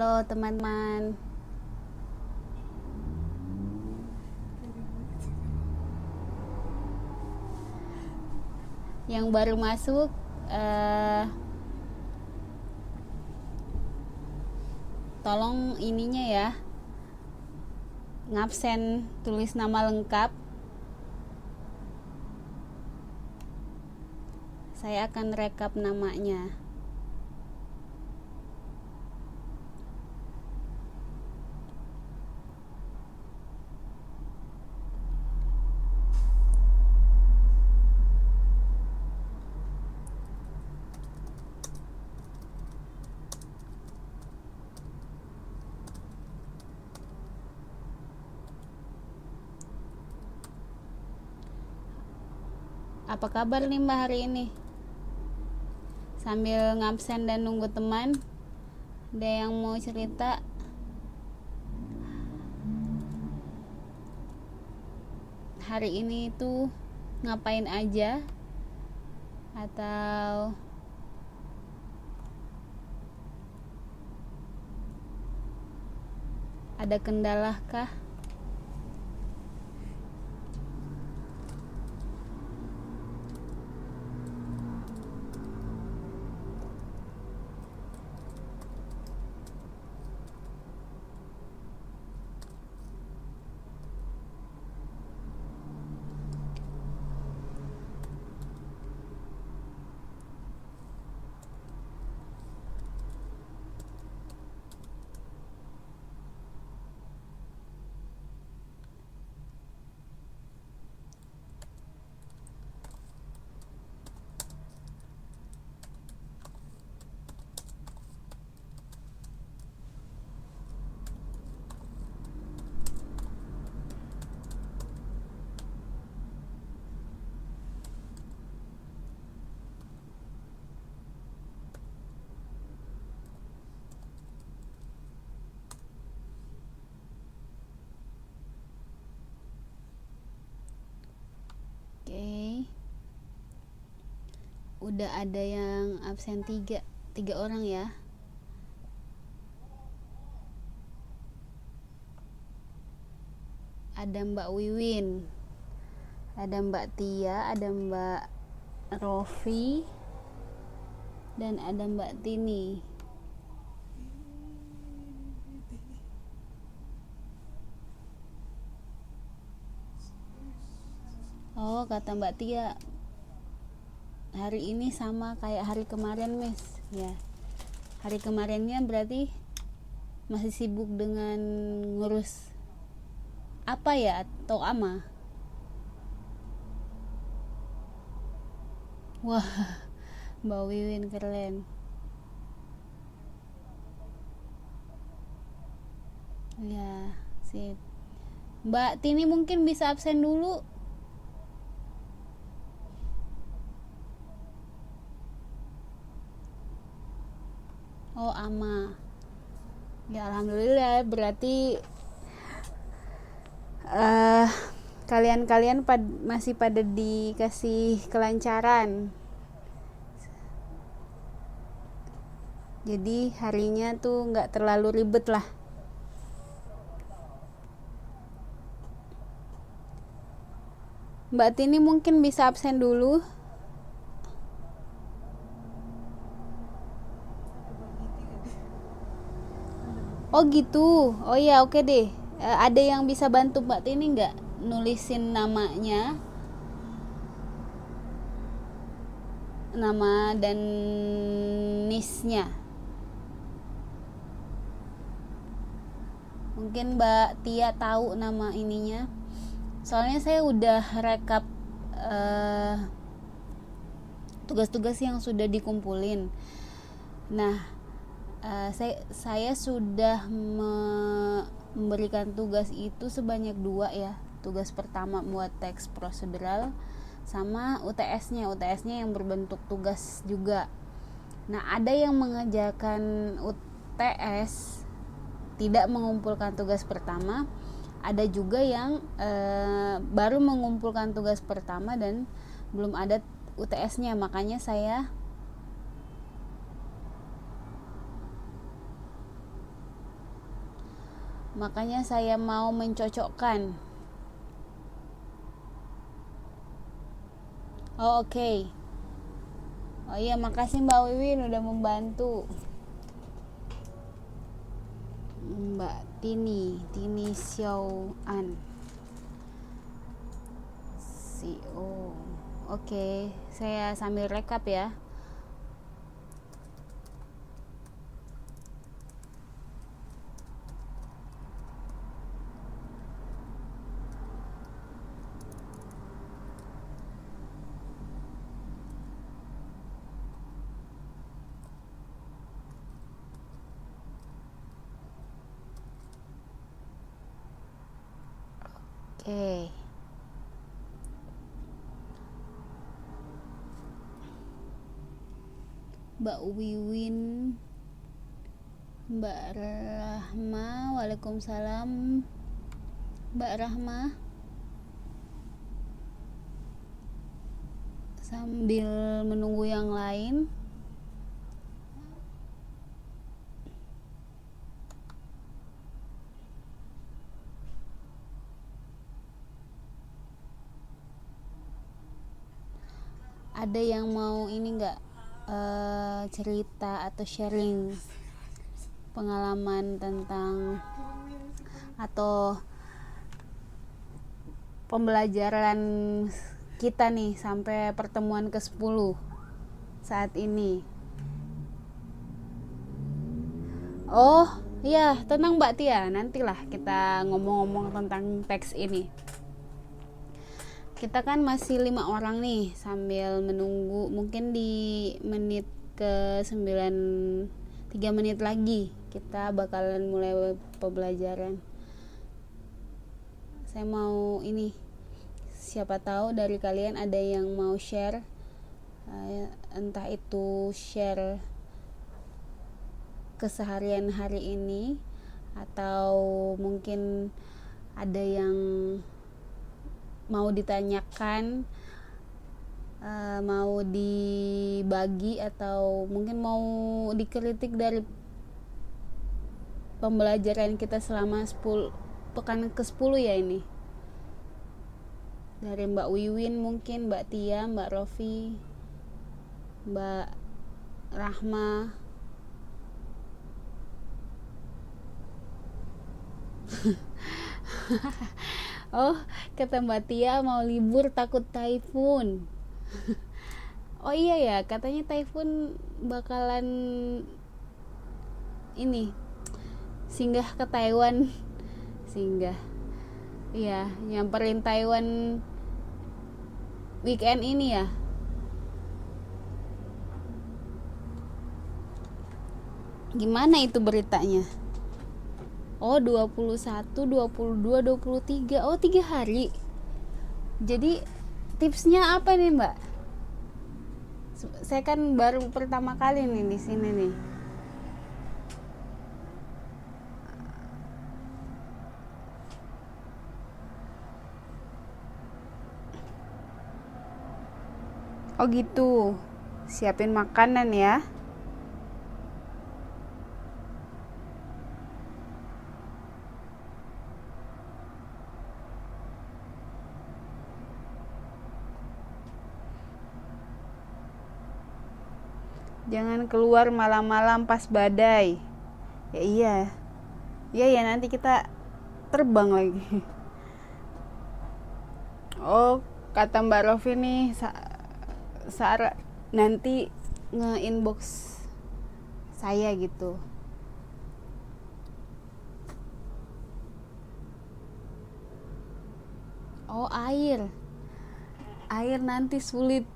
Halo teman-teman, yang baru masuk, tolong ininya ya, ngabsen tulis nama lengkap. Saya akan rekap namanya. Apa kabar nih Mbak hari ini? Sambil ngabsen dan nunggu teman, ada yang mau cerita? Hari ini tuh ngapain aja? Atau ada kendala kah? Oke, udah ada yang absen tiga orang ya. Ada Mbak Wiwin, ada Mbak Tia, ada Mbak Rofi, dan ada Mbak Tini. Oh, kata Mbak Tia, hari ini sama kayak hari kemarin, Miss. Ya, hari kemarinnya berarti masih sibuk dengan ngurus apa ya, atau ama? Wah, Mbak Wiwin keren. Ya, sip. Mbak Tini mungkin bisa absen dulu. Oh, ama. Ya, alhamdulillah berarti kalian-kalian masih pada dikasih kelancaran. Jadi harinya tuh nggak terlalu ribet lah. Mbak Tini mungkin bisa absen dulu. Oh gitu. Oh ya, oke deh. Ada yang bisa bantu Mbak Tini nggak nulisin namanya, nama dan nisnya? Mungkin Mbak Tia tahu nama ininya. Soalnya saya udah rekap tugas-tugas yang sudah dikumpulin. Nah, saya sudah memberikan tugas itu sebanyak 2 ya. Tugas pertama buat teks prosedural sama UTS-nya yang berbentuk tugas juga. Nah, ada yang mengerjakan UTS tidak mengumpulkan tugas pertama, ada juga yang baru mengumpulkan tugas pertama dan belum ada UTS-nya. Makanya saya Makanya saya mau mencocokkan. Oh, oke. Oh iya, makasih Mbak Wiwin udah membantu. Mbak Tini Xiao-an, CEO. Oke, saya sambil rekap ya. Oke. Mbak Wiwin, Mbak Rahma, Waalaikumsalam. Mbak Rahma, sambil menunggu yang lain. Ada yang mau ini nggak, cerita atau sharing pengalaman tentang atau pembelajaran kita nih sampai pertemuan ke-10 saat ini? Oh iya, tenang Mbak Tia, nantilah kita ngomong-ngomong tentang teks ini. Kita kan masih 5 orang nih, sambil menunggu mungkin di menit ke 9, 3 menit lagi kita bakalan mulai pembelajaran. Saya mau ini, siapa tahu dari kalian ada yang mau share, entah itu share keseharian hari ini, atau mungkin ada yang mau ditanyakan, mau dibagi, atau mungkin mau dikritik dari pembelajaran kita selama pekan ke-10 ya ini. Dari Mbak Wiwin mungkin, Mbak Tia, Mbak Rofi, Mbak Rahma. Oh, kata Mbak Tia mau libur takut typhoon. Oh iya ya, katanya typhoon bakalan ini singgah ke Taiwan. Singgah, iya, nyamperin Taiwan weekend ini ya. Gimana itu beritanya? Oh, 21, 22, 23. Oh, 3 hari. Jadi tipsnya apa nih, Mbak? Saya kan baru pertama kali nih di sini nih. Oh gitu. Siapin makanan ya. Jangan keluar malam-malam pas badai. Ya iya. Iya ya, nanti kita terbang lagi. Oh, kata Mbak Rofi nih, Sarah nanti nge-inbox saya gitu. Oh, air nanti sulit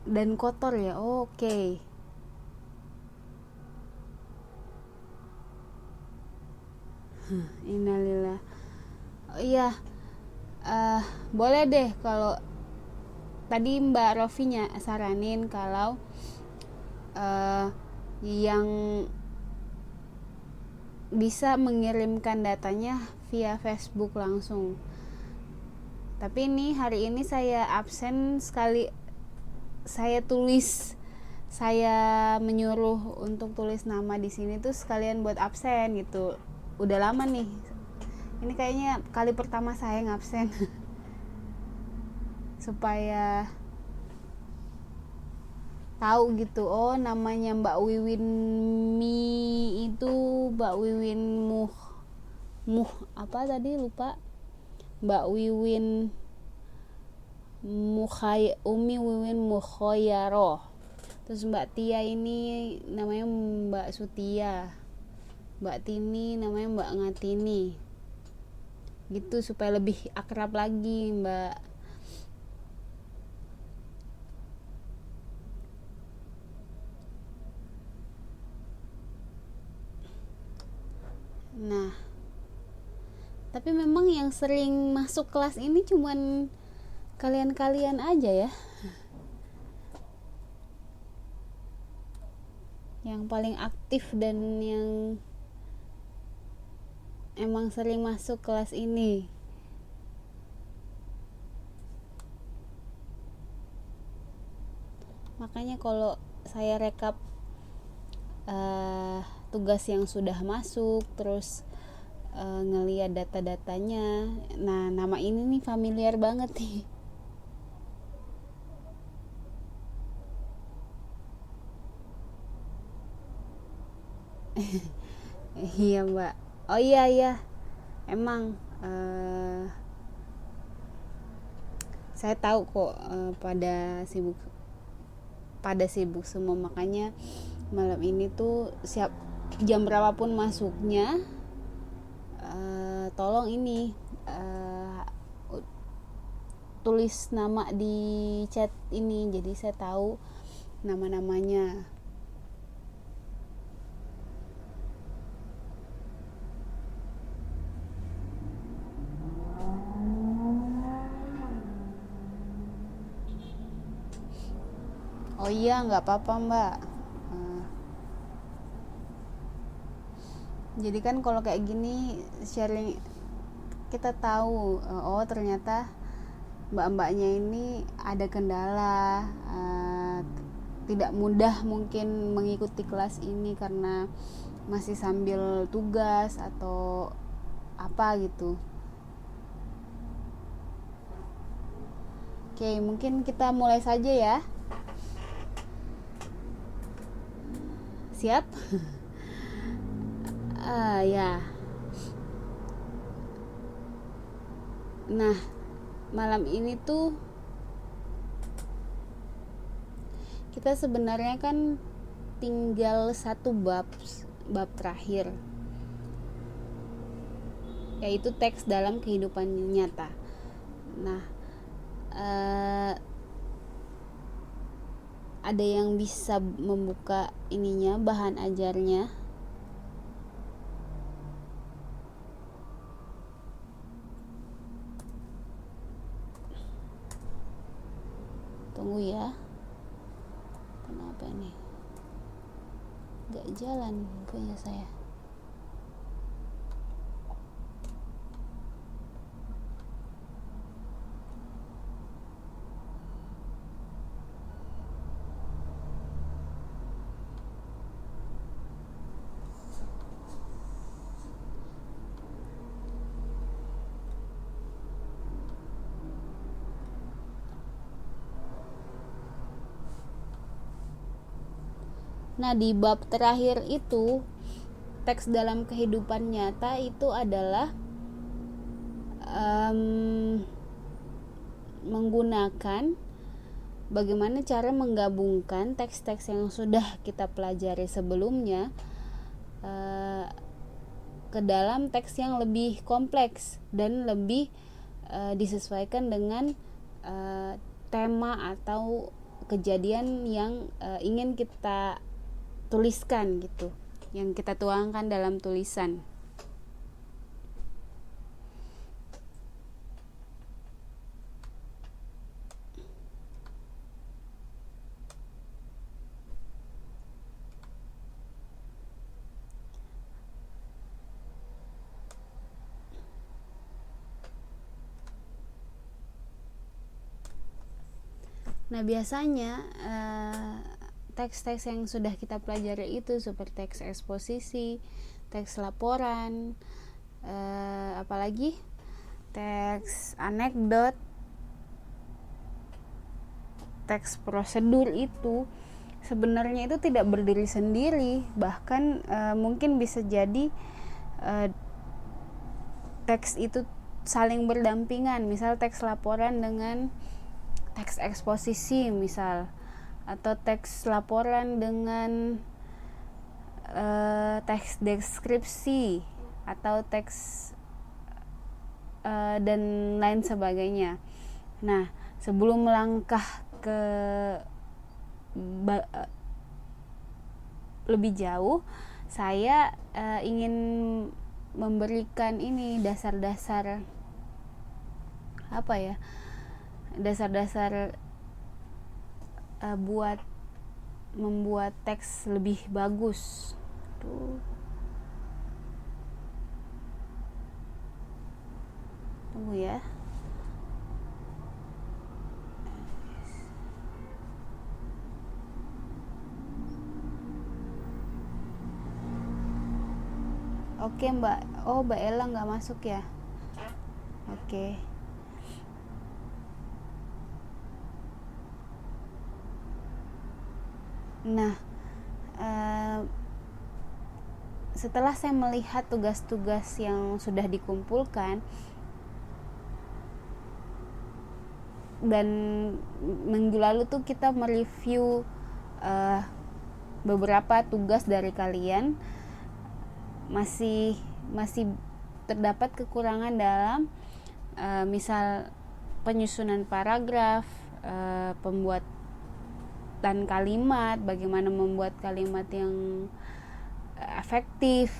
dan kotor ya. Oh, oke. Innalillah. Oh iya, boleh deh kalau tadi Mbak Rofinya saranin kalau yang bisa mengirimkan datanya via Facebook langsung. Tapi ini hari ini saya absen sekali, saya menyuruh untuk tulis nama di sini tuh sekalian buat absen gitu. udah lama nih, ini kayaknya kali pertama saya ngabsen supaya tahu gitu. Oh, namanya Mbak Wiwin Mi itu Mbak Wiwin Muh apa tadi lupa. Mbak Wiwin Umi Wiwin Mukhoyaro. Terus Mbak Tia ini namanya Mbak Sutia. Mbak Tini namanya Mbak Ngatini. Gitu supaya lebih akrab lagi, Mbak. Nah, tapi memang yang sering masuk kelas ini cuman kalian-kalian aja ya. Yang paling aktif dan yang emang sering masuk kelas ini. Makanya kalau saya rekap tugas yang sudah masuk, terus ngelihat data-datanya, nah nama ini nih familiar banget nih. Iya Mbak, oh iya emang saya tahu kok pada sibuk semua, makanya malam ini tuh siap jam berapapun masuknya, tolong ini tulis nama di chat ini, jadi saya tahu nama-namanya. Oh iya, nggak apa-apa Mbak. Jadi kan kalau kayak gini sharing, kita tahu oh ternyata mbak-mbaknya ini ada kendala, tidak mudah mungkin mengikuti kelas ini karena masih sambil tugas atau apa gitu. Oke, mungkin kita mulai saja ya. Siap? Ya. Nah, malam ini tuh kita sebenarnya kan tinggal satu bab terakhir, yaitu teks dalam kehidupan nyata. Nah, ada yang bisa membuka ininya, bahan ajarnya? Tunggu ya, kenapa nih gak jalan punya saya? Nah, di bab terakhir itu, teks dalam kehidupan nyata itu adalah menggunakan bagaimana cara menggabungkan teks-teks yang sudah kita pelajari sebelumnya ke dalam teks yang lebih kompleks dan lebih disesuaikan dengan tema atau kejadian yang ingin kita tuliskan gitu, yang kita tuangkan dalam tulisan. Nah, biasanya teks-teks yang sudah kita pelajari itu seperti teks eksposisi, teks laporan, apalagi teks anekdot, teks prosedur itu sebenarnya itu tidak berdiri sendiri, bahkan mungkin bisa jadi teks itu saling berdampingan. Misal teks laporan dengan teks eksposisi misal, atau teks laporan dengan teks deskripsi atau teks dan lain sebagainya. Nah, sebelum melangkah ke lebih jauh, saya ingin memberikan ini dasar-dasar dasar-dasar buat membuat teks lebih bagus. Tunggu ya. Oke Mbak, Mbak Ella nggak masuk ya? Oke. Nah, setelah saya melihat tugas-tugas yang sudah dikumpulkan dan minggu lalu tuh kita mereview beberapa tugas dari kalian, masih terdapat kekurangan dalam misal penyusunan paragraf, pembuatan kalimat, bagaimana membuat kalimat yang efektif.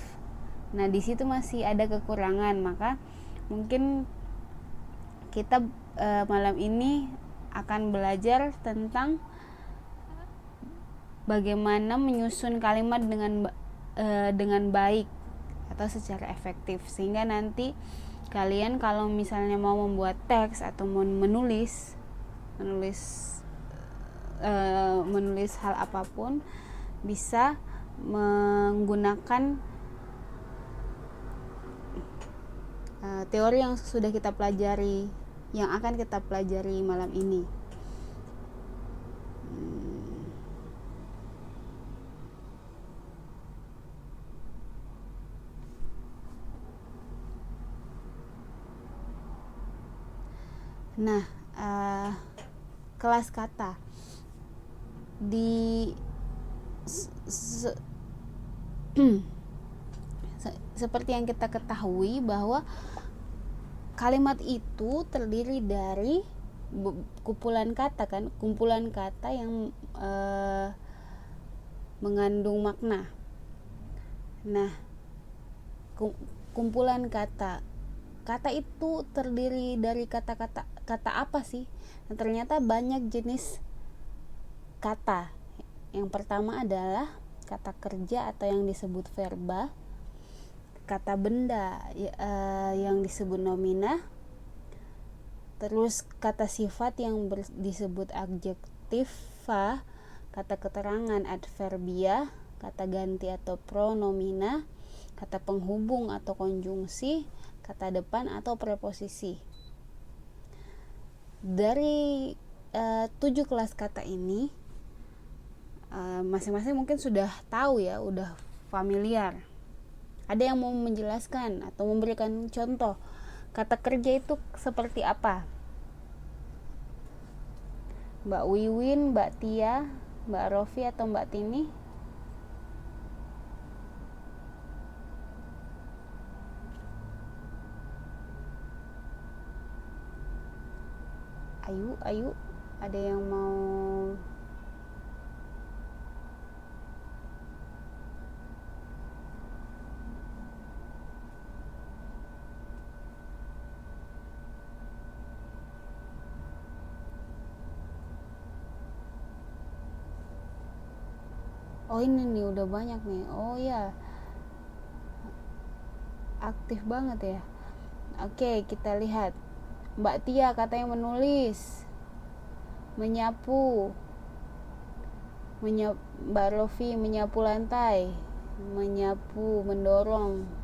Nah, di situ masih ada kekurangan, maka mungkin kita malam ini akan belajar tentang bagaimana menyusun kalimat dengan baik atau secara efektif, sehingga nanti kalian kalau misalnya mau membuat teks atau mau menulis hal apapun, bisa menggunakan teori yang sudah kita pelajari, yang akan kita pelajari malam ini. Nah, kelas kata seperti yang kita ketahui bahwa kalimat itu terdiri dari kumpulan kata yang mengandung makna. Nah, kumpulan kata itu terdiri dari kata apa sih? Dan ternyata banyak jenis kata. Yang pertama adalah kata kerja atau yang disebut verba, kata benda yang disebut nomina, terus kata sifat yang disebut adjektiva, kata keterangan adverbia, kata ganti atau pronomina, kata penghubung atau konjungsi, kata depan atau preposisi. Dari 7 kelas kata ini, masing-masing mungkin sudah tahu ya, udah familiar. Ada yang mau menjelaskan atau memberikan contoh kata kerja itu seperti apa? Mbak Wiwin, Mbak Tia, Mbak Rofi atau Mbak Tini? Ayu, ada yang mau? Oh, ini nih udah banyak nih. Oh ya, aktif banget ya. Oke, kita lihat. Mbak Tia katanya menulis, menyapu. Mbak Rofi menyapu lantai. menyapu, mendorong.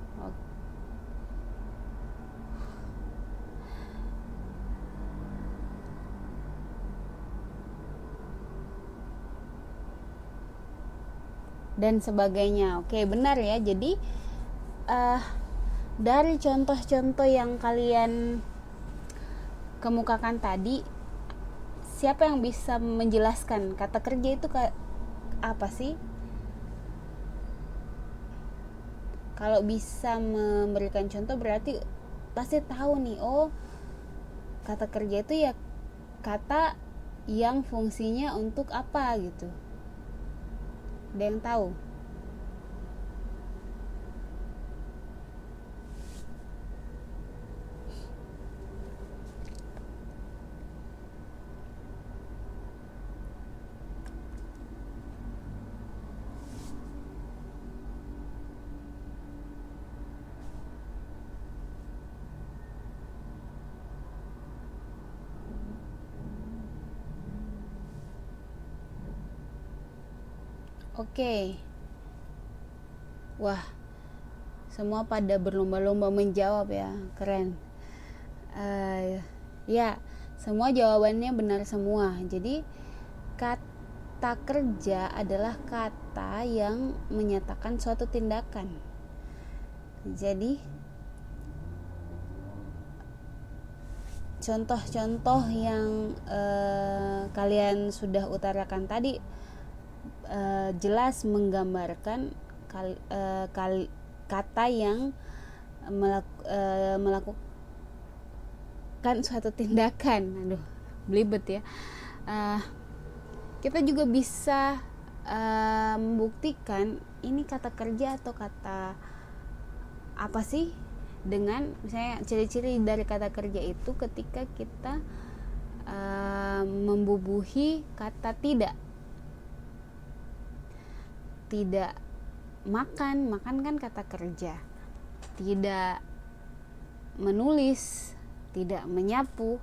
Dan sebagainya. Oke, benar ya. Jadi dari contoh-contoh yang kalian kemukakan tadi, siapa yang bisa menjelaskan kata kerja itu apa sih? Kalau bisa memberikan contoh berarti pasti tahu nih, oh kata kerja itu ya kata yang fungsinya untuk apa gitu. Ada yang tahu? Oke. Wah, semua pada berlomba-lomba menjawab ya, keren. Ya, semua jawabannya benar semua. Jadi kata kerja adalah kata yang menyatakan suatu tindakan. Jadi contoh-contoh yang kalian sudah utarakan tadi jelas menggambarkan kata yang melakukan suatu tindakan. Aduh, belibet ya. Kita juga bisa membuktikan ini kata kerja atau kata apa sih, dengan misalnya ciri-ciri dari kata kerja itu ketika kita membubuhi kata tidak makan kan kata kerja, tidak menulis, tidak menyapu.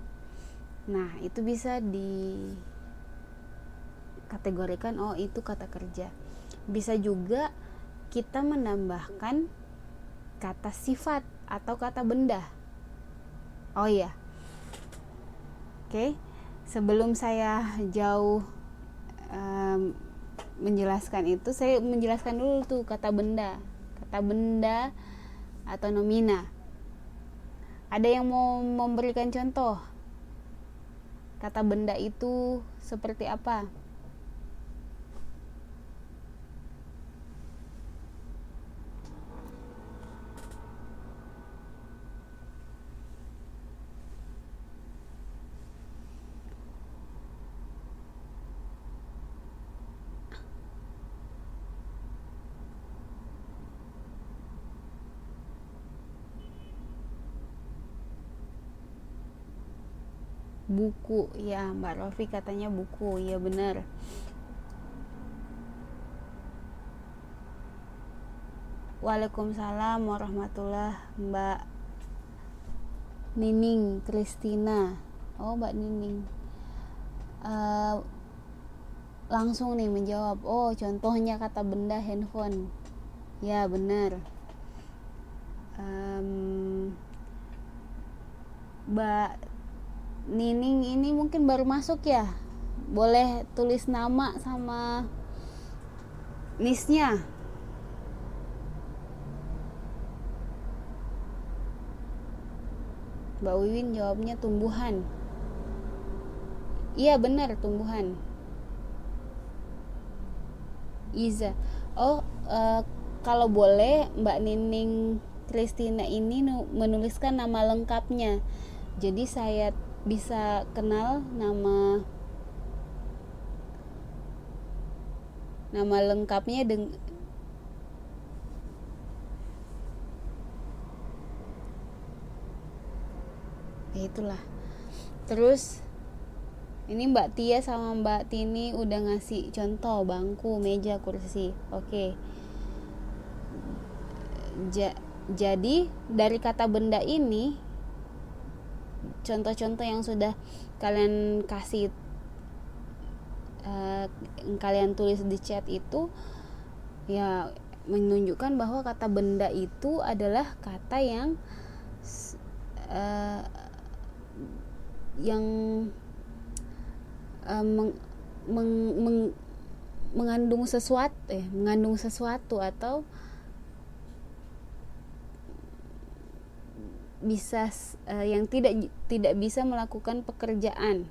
Nah, itu bisa dikategorikan, oh itu kata kerja. Bisa juga kita menambahkan kata sifat atau kata benda. Oh iya, oke. Sebelum saya jauh menjelaskan itu, saya menjelaskan dulu tuh kata benda atau nomina. Ada yang mau memberikan contoh kata benda itu seperti apa? Buku, ya Mbak Rofi katanya buku, ya benar. Waalaikumsalam warahmatullah, Mbak Nining Kristina. Oh, Mbak Nining langsung nih menjawab, oh contohnya kata benda handphone. Ya benar. Mbak Nining ini mungkin baru masuk ya, boleh tulis nama sama nisnya. Mbak Wiwin jawabnya tumbuhan. Iya benar, tumbuhan. Iza, oh kalau boleh Mbak Nining Kristina ini menuliskan nama lengkapnya, jadi saya bisa kenal nama lengkapnya ya itulah. Terus ini Mbak Tia sama Mbak Tini udah ngasih contoh bangku, meja, kursi. Oke. Jadi dari kata benda ini, contoh-contoh yang sudah kalian kasih, kalian tulis di chat itu, ya menunjukkan bahwa kata benda itu adalah kata yang mengandung sesuatu atau bisa yang tidak bisa melakukan pekerjaan.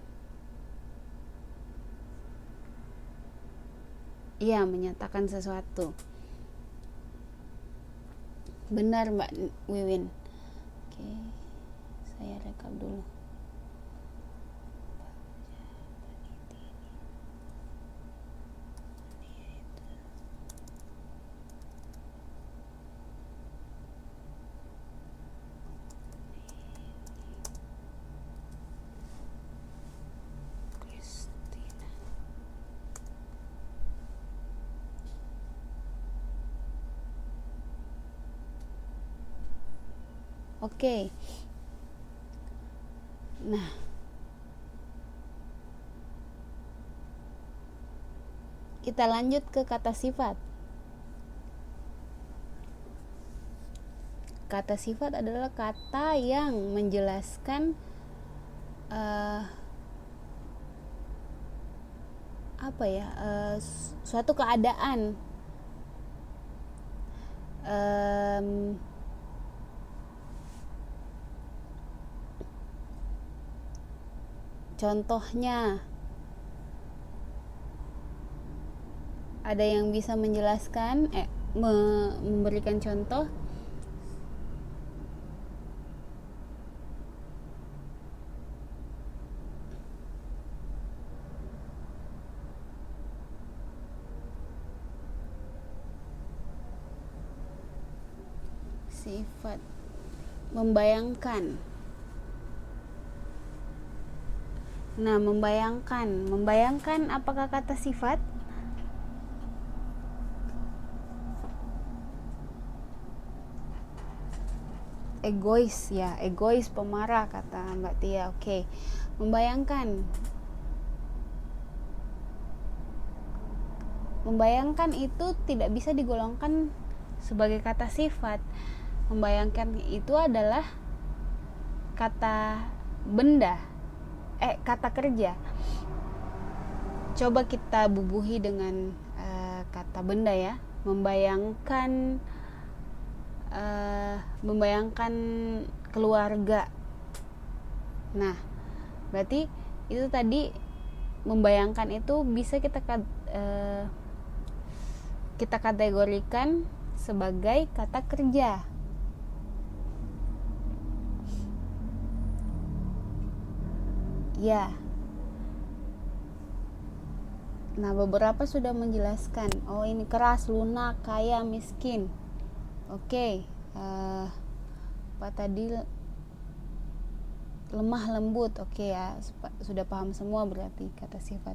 Iya, menyatakan sesuatu. Benar Mbak Wiwin. Oke, saya rekap dulu. Oke. Nah, kita lanjut ke kata sifat. Kata sifat adalah kata yang menjelaskan suatu keadaan. Contohnya, ada yang bisa menjelaskan, memberikan contoh? Sifat membayangkan. Nah, membayangkan apakah kata sifat? Egois, pemarah, kata Mbak Tia. Oke. Membayangkan itu tidak bisa digolongkan sebagai kata sifat. Membayangkan itu adalah kata benda, kata kerja. Coba kita bubuhi dengan kata benda ya. Membayangkan keluarga. Nah, berarti itu tadi membayangkan itu bisa kita kategorikan sebagai kata kerja. Ya. Nah, beberapa sudah menjelaskan. Oh, ini keras, lunak, kaya, miskin. Oke. Apa tadi? Lemah, lembut. Oke ya, sudah paham semua berarti kata sifat.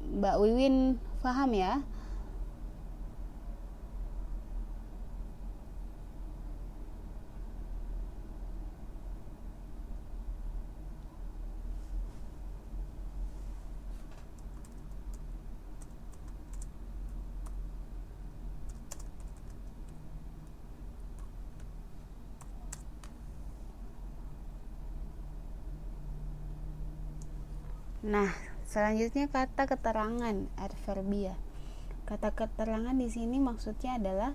Mbak Wiwin paham ya? Nah, selanjutnya kata keterangan, adverbia. Kata keterangan di sini maksudnya adalah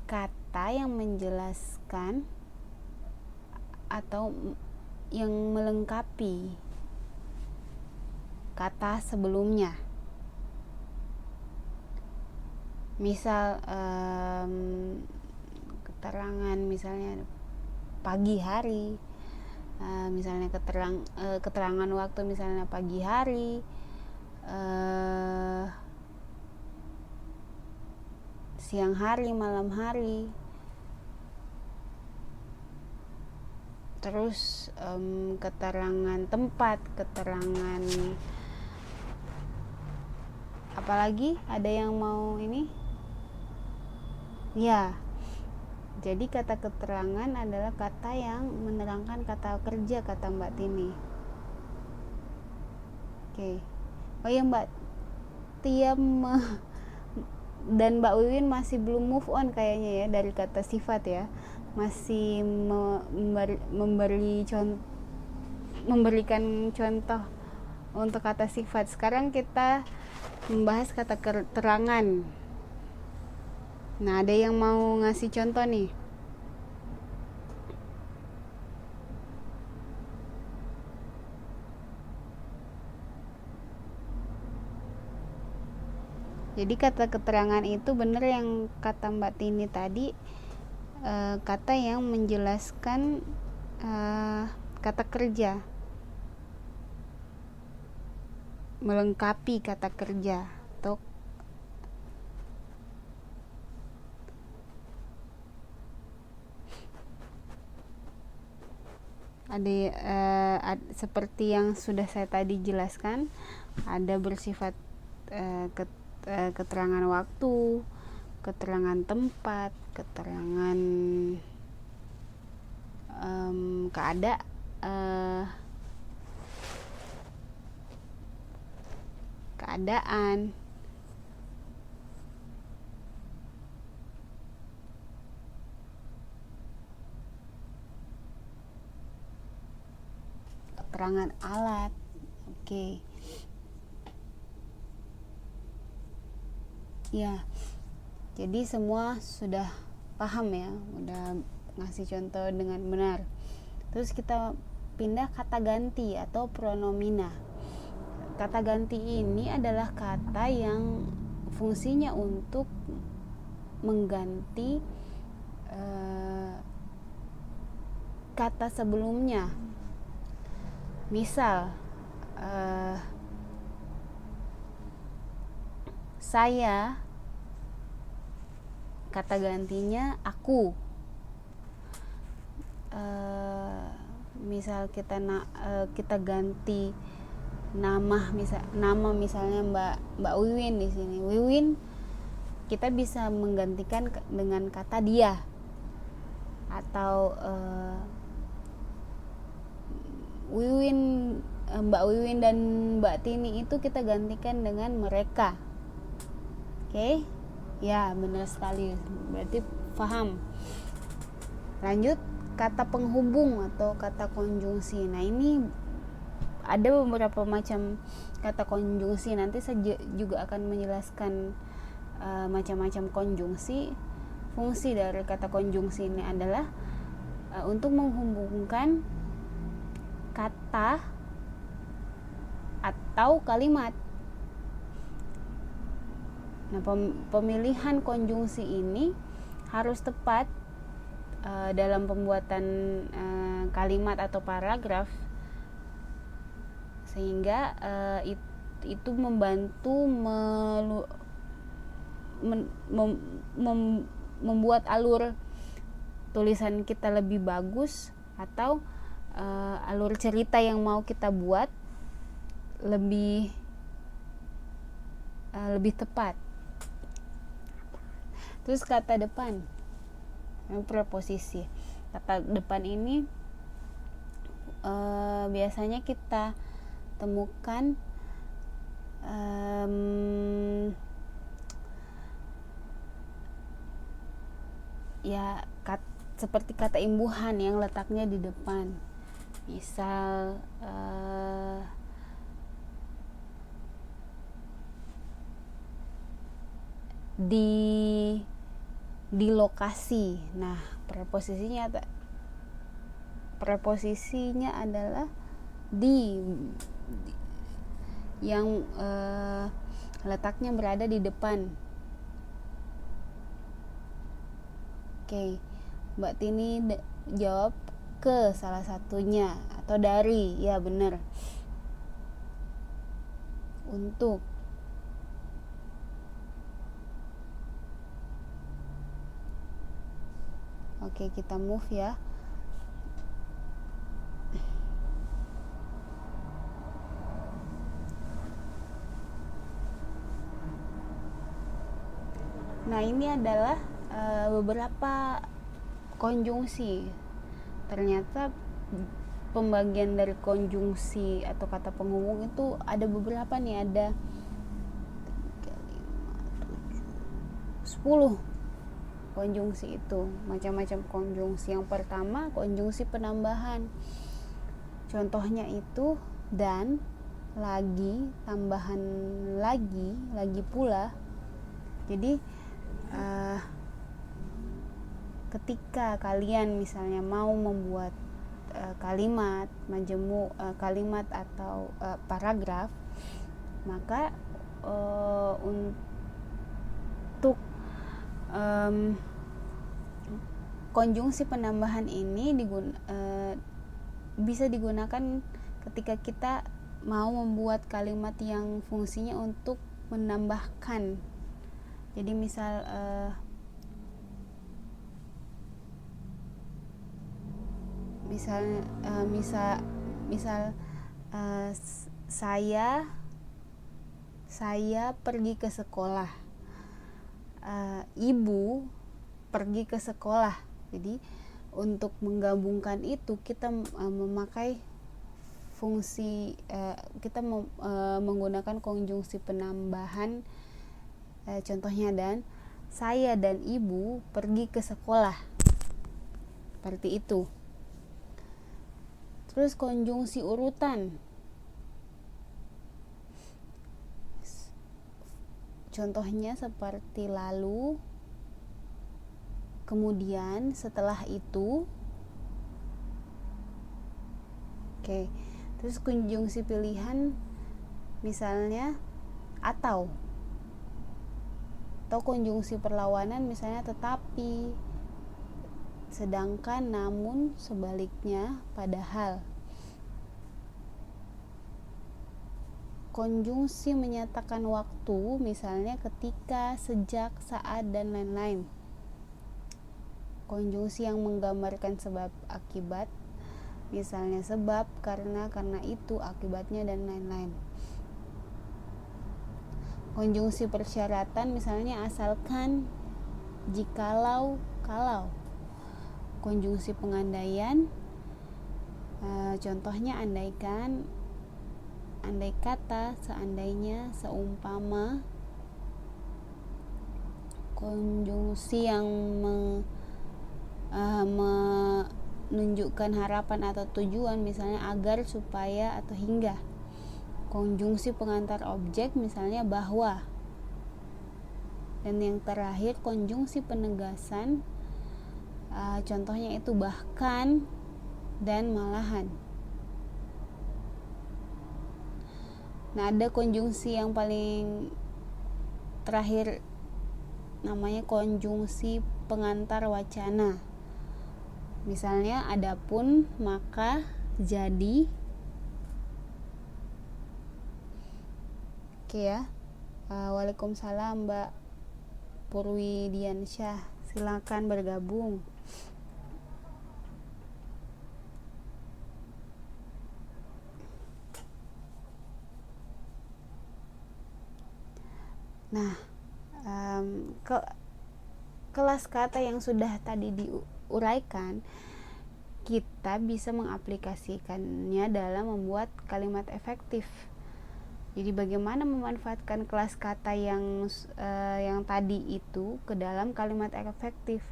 kata yang menjelaskan atau yang melengkapi kata sebelumnya. Misal keterangan misalnya pagi hari, misalnya keterangan waktu misalnya pagi hari, siang hari, malam hari. Terus keterangan tempat, keterangan apalagi, ada yang mau ini? Ya. Jadi kata keterangan adalah kata yang menerangkan kata kerja, kata Mbak Tini. Oke. Oh ya, Mbak Tia dan Mbak Wiwin masih belum move on kayaknya ya dari kata sifat ya. Masih memberikan contoh untuk kata sifat. Sekarang kita membahas kata keterangan. Nah, ada yang mau ngasih contoh nih? Jadi kata keterangan itu benar yang kata Mbak Tini tadi, kata yang menjelaskan kata kerja, melengkapi kata kerja. Atau seperti yang sudah saya tadi jelaskan, ada bersifat keterangan waktu, keterangan tempat, keterangan keadaan. Keterangan alat. Oke. Ya. Jadi semua sudah paham ya, udah ngasih contoh dengan benar. Terus kita pindah kata ganti atau pronomina. Kata ganti ini adalah kata yang fungsinya untuk mengganti kata sebelumnya. Misal saya, kata gantinya aku. Misal kita ganti nama, misalnya Mbak Wiwin di sini. Wiwin kita bisa menggantikan dengan kata dia, atau Mbak Wiwin dan Mbak Tini itu kita gantikan dengan mereka. Oke? Ya, benar sekali. Berarti paham. Lanjut, kata penghubung atau kata konjungsi. Nah, ini ada beberapa macam kata konjungsi. Nanti saya juga akan menjelaskan macam-macam konjungsi. Fungsi dari kata konjungsi ini adalah untuk menghubungkan kata atau kalimat. Nah, pemilihan konjungsi ini harus tepat dalam pembuatan kalimat atau paragraf, sehingga itu membantu membuat alur tulisan kita lebih bagus, atau alur cerita yang mau kita buat lebih tepat. Terus kata depan, preposisi. Kata depan ini biasanya kita temukan seperti kata imbuhan yang letaknya di depan. Misal di lokasi. Nah, preposisinya adalah di yang letaknya berada di depan. Oke, Mbak Tini jawab ke salah satunya atau dari. Ya, benar. Untuk. Oke, kita move ya. Nah, ini adalah beberapa konjungsi. Ternyata pembagian dari konjungsi atau kata penghubung itu ada beberapa nih, ada 10 konjungsi itu, macam-macam konjungsi. Yang pertama konjungsi penambahan, contohnya itu dan, lagi, tambahan lagi pula. Jadi ketika kalian misalnya mau membuat kalimat majemuk, kalimat atau paragraf, maka untuk konjungsi penambahan ini bisa digunakan ketika kita mau membuat kalimat yang fungsinya untuk menambahkan. Jadi misal saya pergi ke sekolah, ibu pergi ke sekolah. Jadi untuk menggabungkan itu kita memakai fungsi, kita menggunakan konjungsi penambahan, contohnya dan, saya dan ibu pergi ke sekolah, seperti itu. Terus konjungsi urutan, contohnya seperti lalu, kemudian, setelah itu. Oke. Terus konjungsi pilihan misalnya atau konjungsi perlawanan misalnya tetapi, sedangkan, namun, sebaliknya, padahal. Konjungsi menyatakan waktu misalnya ketika, sejak, saat, dan lain-lain. Konjungsi yang menggambarkan sebab akibat, misalnya sebab, karena itu, akibatnya, dan lain-lain. Konjungsi persyaratan misalnya asalkan, jikalau, kalau. Konjungsi pengandaian, contohnya andaikan, andai kata, seandainya, seumpama. Konjungsi yang menunjukkan harapan atau tujuan, misalnya agar, supaya, atau hingga. Konjungsi pengantar objek misalnya bahwa. Dan yang terakhir konjungsi penegasan, contohnya itu bahkan dan malahan. Nah, ada konjungsi yang paling terakhir namanya konjungsi pengantar wacana. Misalnya adapun, maka, jadi. Oke ya. Waalaikumsalam Mbak Purwi Diansyah, silakan bergabung. Nah, kelas kata yang sudah tadi diuraikan, kita bisa mengaplikasikannya dalam membuat kalimat efektif. Jadi bagaimana memanfaatkan kelas kata yang tadi itu ke dalam kalimat efektif?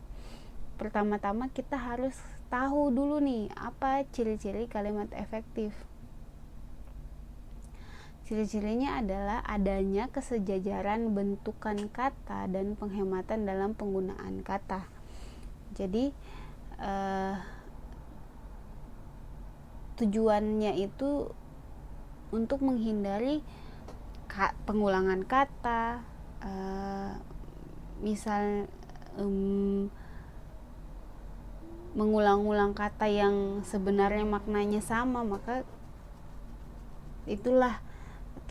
Pertama-tama kita harus tahu dulu nih apa ciri-ciri kalimat efektif. Ciri-cirinya adalah adanya kesejajaran bentukan kata dan penghematan dalam penggunaan kata. Jadi tujuannya itu untuk menghindari pengulangan kata, misal mengulang-ulang kata yang sebenarnya maknanya sama, maka itulah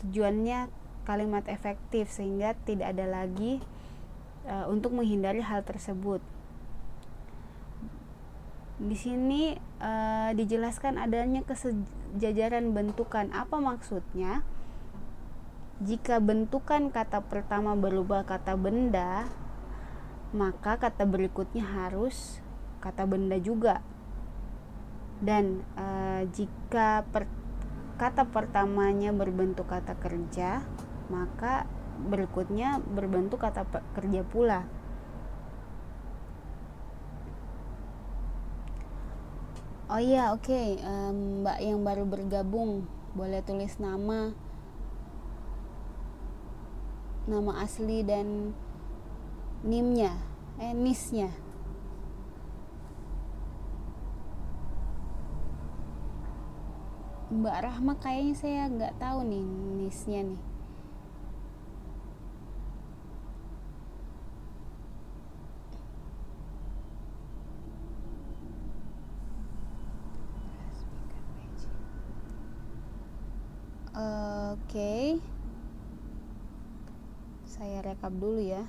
tujuannya kalimat efektif, sehingga tidak ada lagi untuk menghindari hal tersebut. Di sini dijelaskan adanya kesejajaran bentukan. Apa maksudnya? Jika bentukan kata pertama berubah kata benda, maka kata berikutnya harus kata benda juga. Dan jika kata pertamanya berbentuk kata kerja, maka berikutnya berbentuk kata kerja pula. Oh iya, oke. Mbak yang baru bergabung boleh tulis nama asli dan NIS-nya. Mbak Rahma kayaknya saya nggak tahu nih NIS-nya nih. Oke. Saya rekap dulu ya.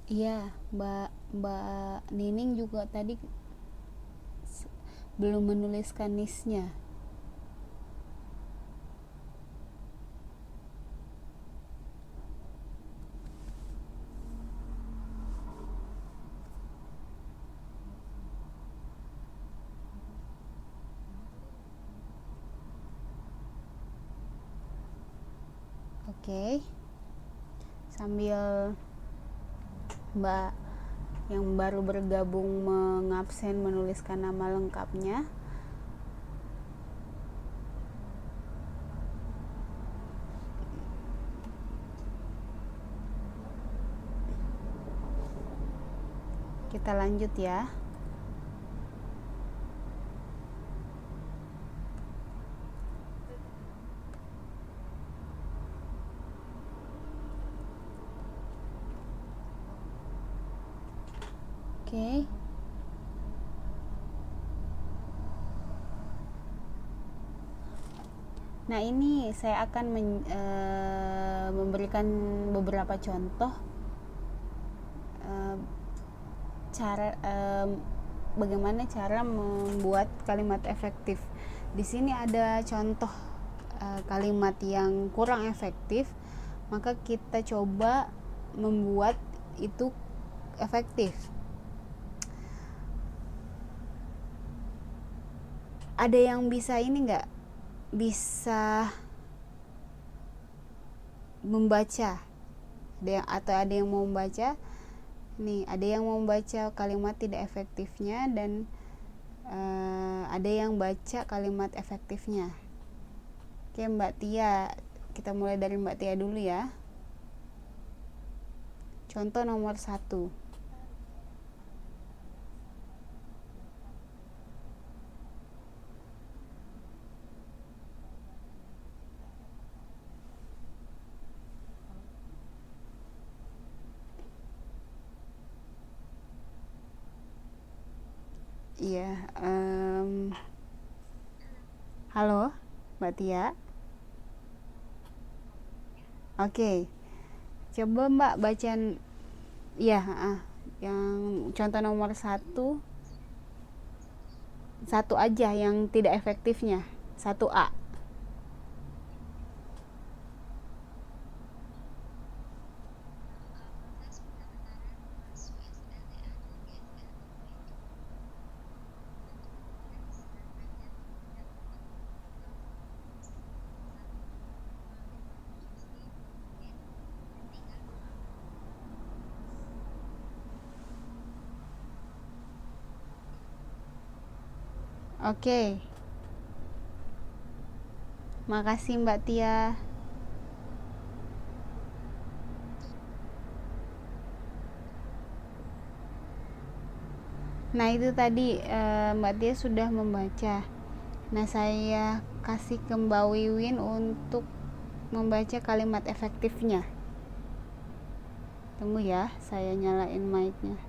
Iya, Mbak Nining juga tadi belum menuliskan NIS-nya. Oke. Sambil Mbak yang baru bergabung mengabsen menuliskan nama lengkapnya. Kita lanjut ya. Oke. Nah, ini saya akan memberikan beberapa contoh bagaimana cara membuat kalimat efektif. Di sini ada contoh kalimat yang kurang efektif, maka kita coba membuat itu efektif. Ada yang bisa ini nggak? Bisa membaca? Atau ada yang mau membaca? Nih, ada yang mau membaca kalimat tidak efektifnya dan ada yang baca kalimat efektifnya. Oke, Mbak Tia, kita mulai dari Mbak Tia dulu ya. Contoh nomor 1. Iya, halo Mbak Tia. Oke, coba Mbak bacaan ya, yang contoh nomor 1 aja yang tidak efektifnya, 1A. Oke, makasih Mbak Tia. Nah itu tadi Mbak Tia sudah membaca. Nah saya kasih ke Mbak Wiwin untuk membaca kalimat efektifnya. Tunggu ya, saya nyalain mic-nya.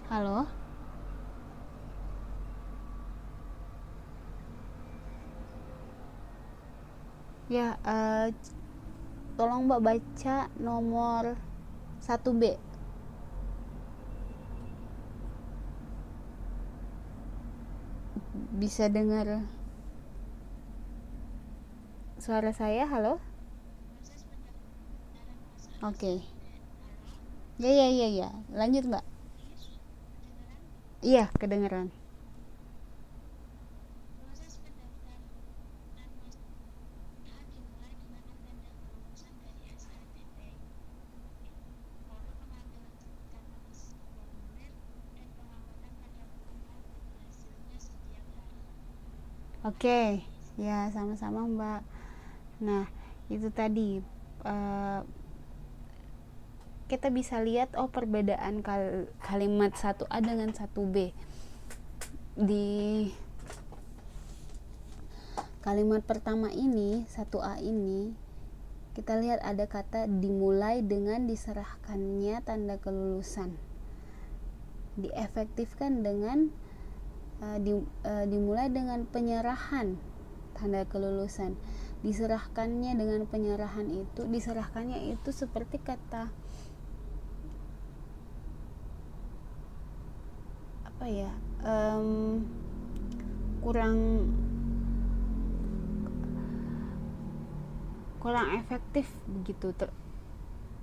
Halo? Ya, tolong Mbak baca nomor 1B. Bisa dengar suara saya? Halo? Oke. Ya. Lanjut, Mbak. Iya, kedengeran. Oke. Ya, sama-sama, Mbak. Nah, itu tadi kita bisa lihat perbedaan kalimat 1A dengan 1B. Di kalimat pertama ini, 1A ini, kita lihat ada kata dimulai dengan diserahkannya tanda kelulusan. Diefektifkan dengan dimulai dengan penyerahan tanda kelulusan. Diserahkannya dengan penyerahan itu, diserahkannya itu seperti kata apa ya, kurang efektif begitu,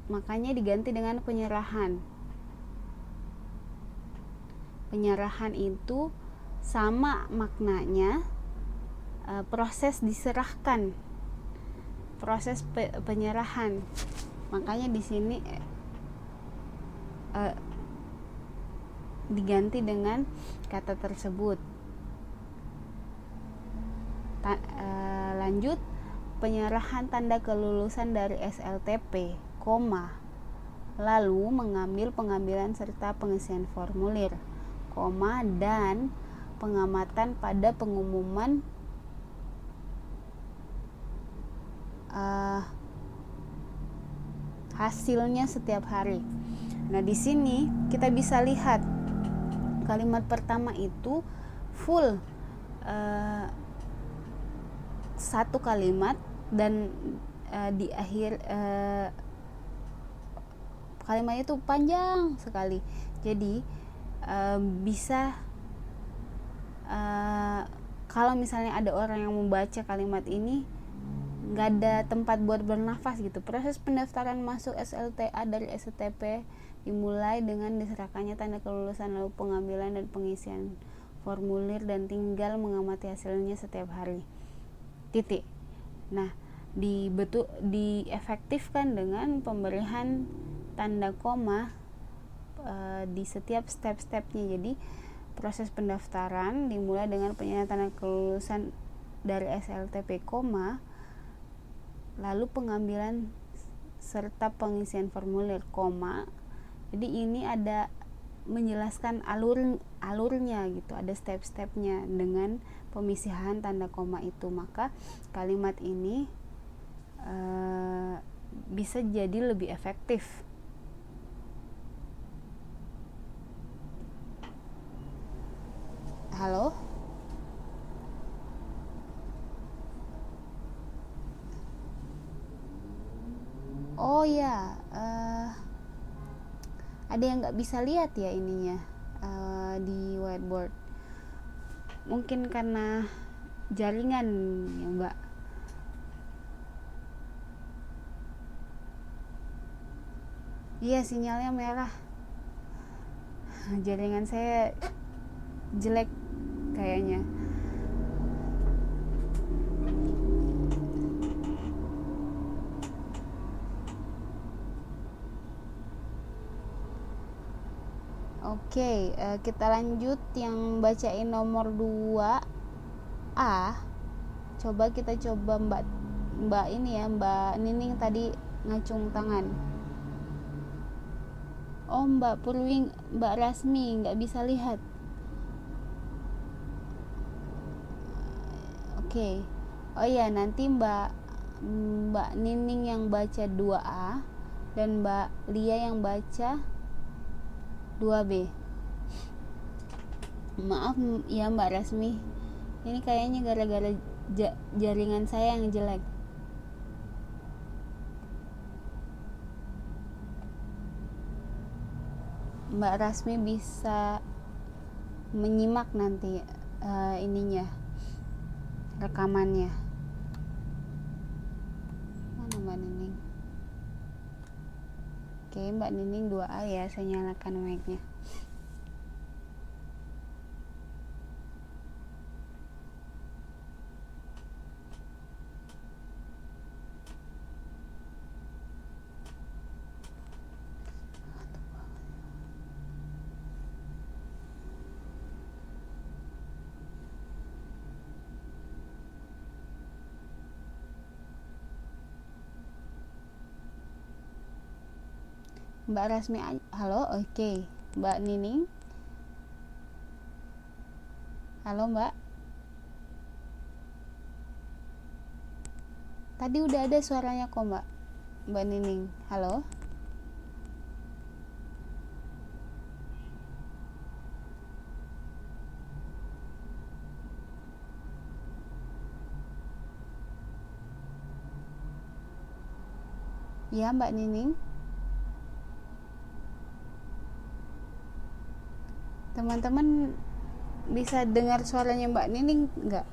makanya diganti dengan penyerahan. Penyerahan itu sama maknanya proses diserahkan, proses penyerahan, makanya di sini diganti dengan kata tersebut. Lanjut, penyerahan tanda kelulusan dari SLTP, lalu mengambil pengambilan serta pengisian formulir, dan pengamatan pada pengumuman hasilnya setiap hari. Nah, di sini kita bisa lihat kalimat pertama itu full satu kalimat, dan di akhir kalimat itu panjang sekali. Jadi bisa kalau misalnya ada orang yang membaca kalimat ini nggak ada tempat buat bernafas gitu. Proses pendaftaran masuk SLTA dari STP dimulai dengan diserahkannya tanda kelulusan, lalu pengambilan dan pengisian formulir, dan tinggal mengamati hasilnya setiap hari. Titik. Nah, diefektifkan dengan pemberian tanda koma di setiap step-stepnya. Jadi proses pendaftaran dimulai dengan penyerahan tanda kelulusan dari SLTP, lalu pengambilan serta pengisian formulir, jadi ini ada menjelaskan alurnya gitu, ada step-stepnya dengan pemisihan tanda koma itu. Maka kalimat ini bisa jadi lebih efektif. Halo? Oh ya, ada yang nggak bisa lihat ya ininya di whiteboard. Mungkin karena jaringan ya, Mbak. Iya, sinyalnya merah. Jaringan saya jelek kayaknya. Oke, kita lanjut yang bacain nomor 2A. Coba Mbak ini ya, Mbak Nining tadi ngacung tangan. Oh, Mbak Purwing, Mbak Rasmi nggak bisa lihat. Oke. Oh iya, nanti Mbak Nining yang baca 2A dan Mbak Lia yang baca 2B. Maaf ya Mbak Rasmi, ini kayaknya gara-gara jaringan saya yang jelek. Mbak Rasmi bisa menyimak nanti ininya, rekamannya. Mana Mbak Nining? Oke, Mbak Nining 2A ya, saya nyalakan mic-nya. Mbak Rasmi, halo, oke. Mbak Nining, halo Mbak. Tadi udah ada suaranya kok Mbak Nining, halo. Ya Mbak Nining. Teman-teman bisa dengar suaranya Mbak Nining nggak?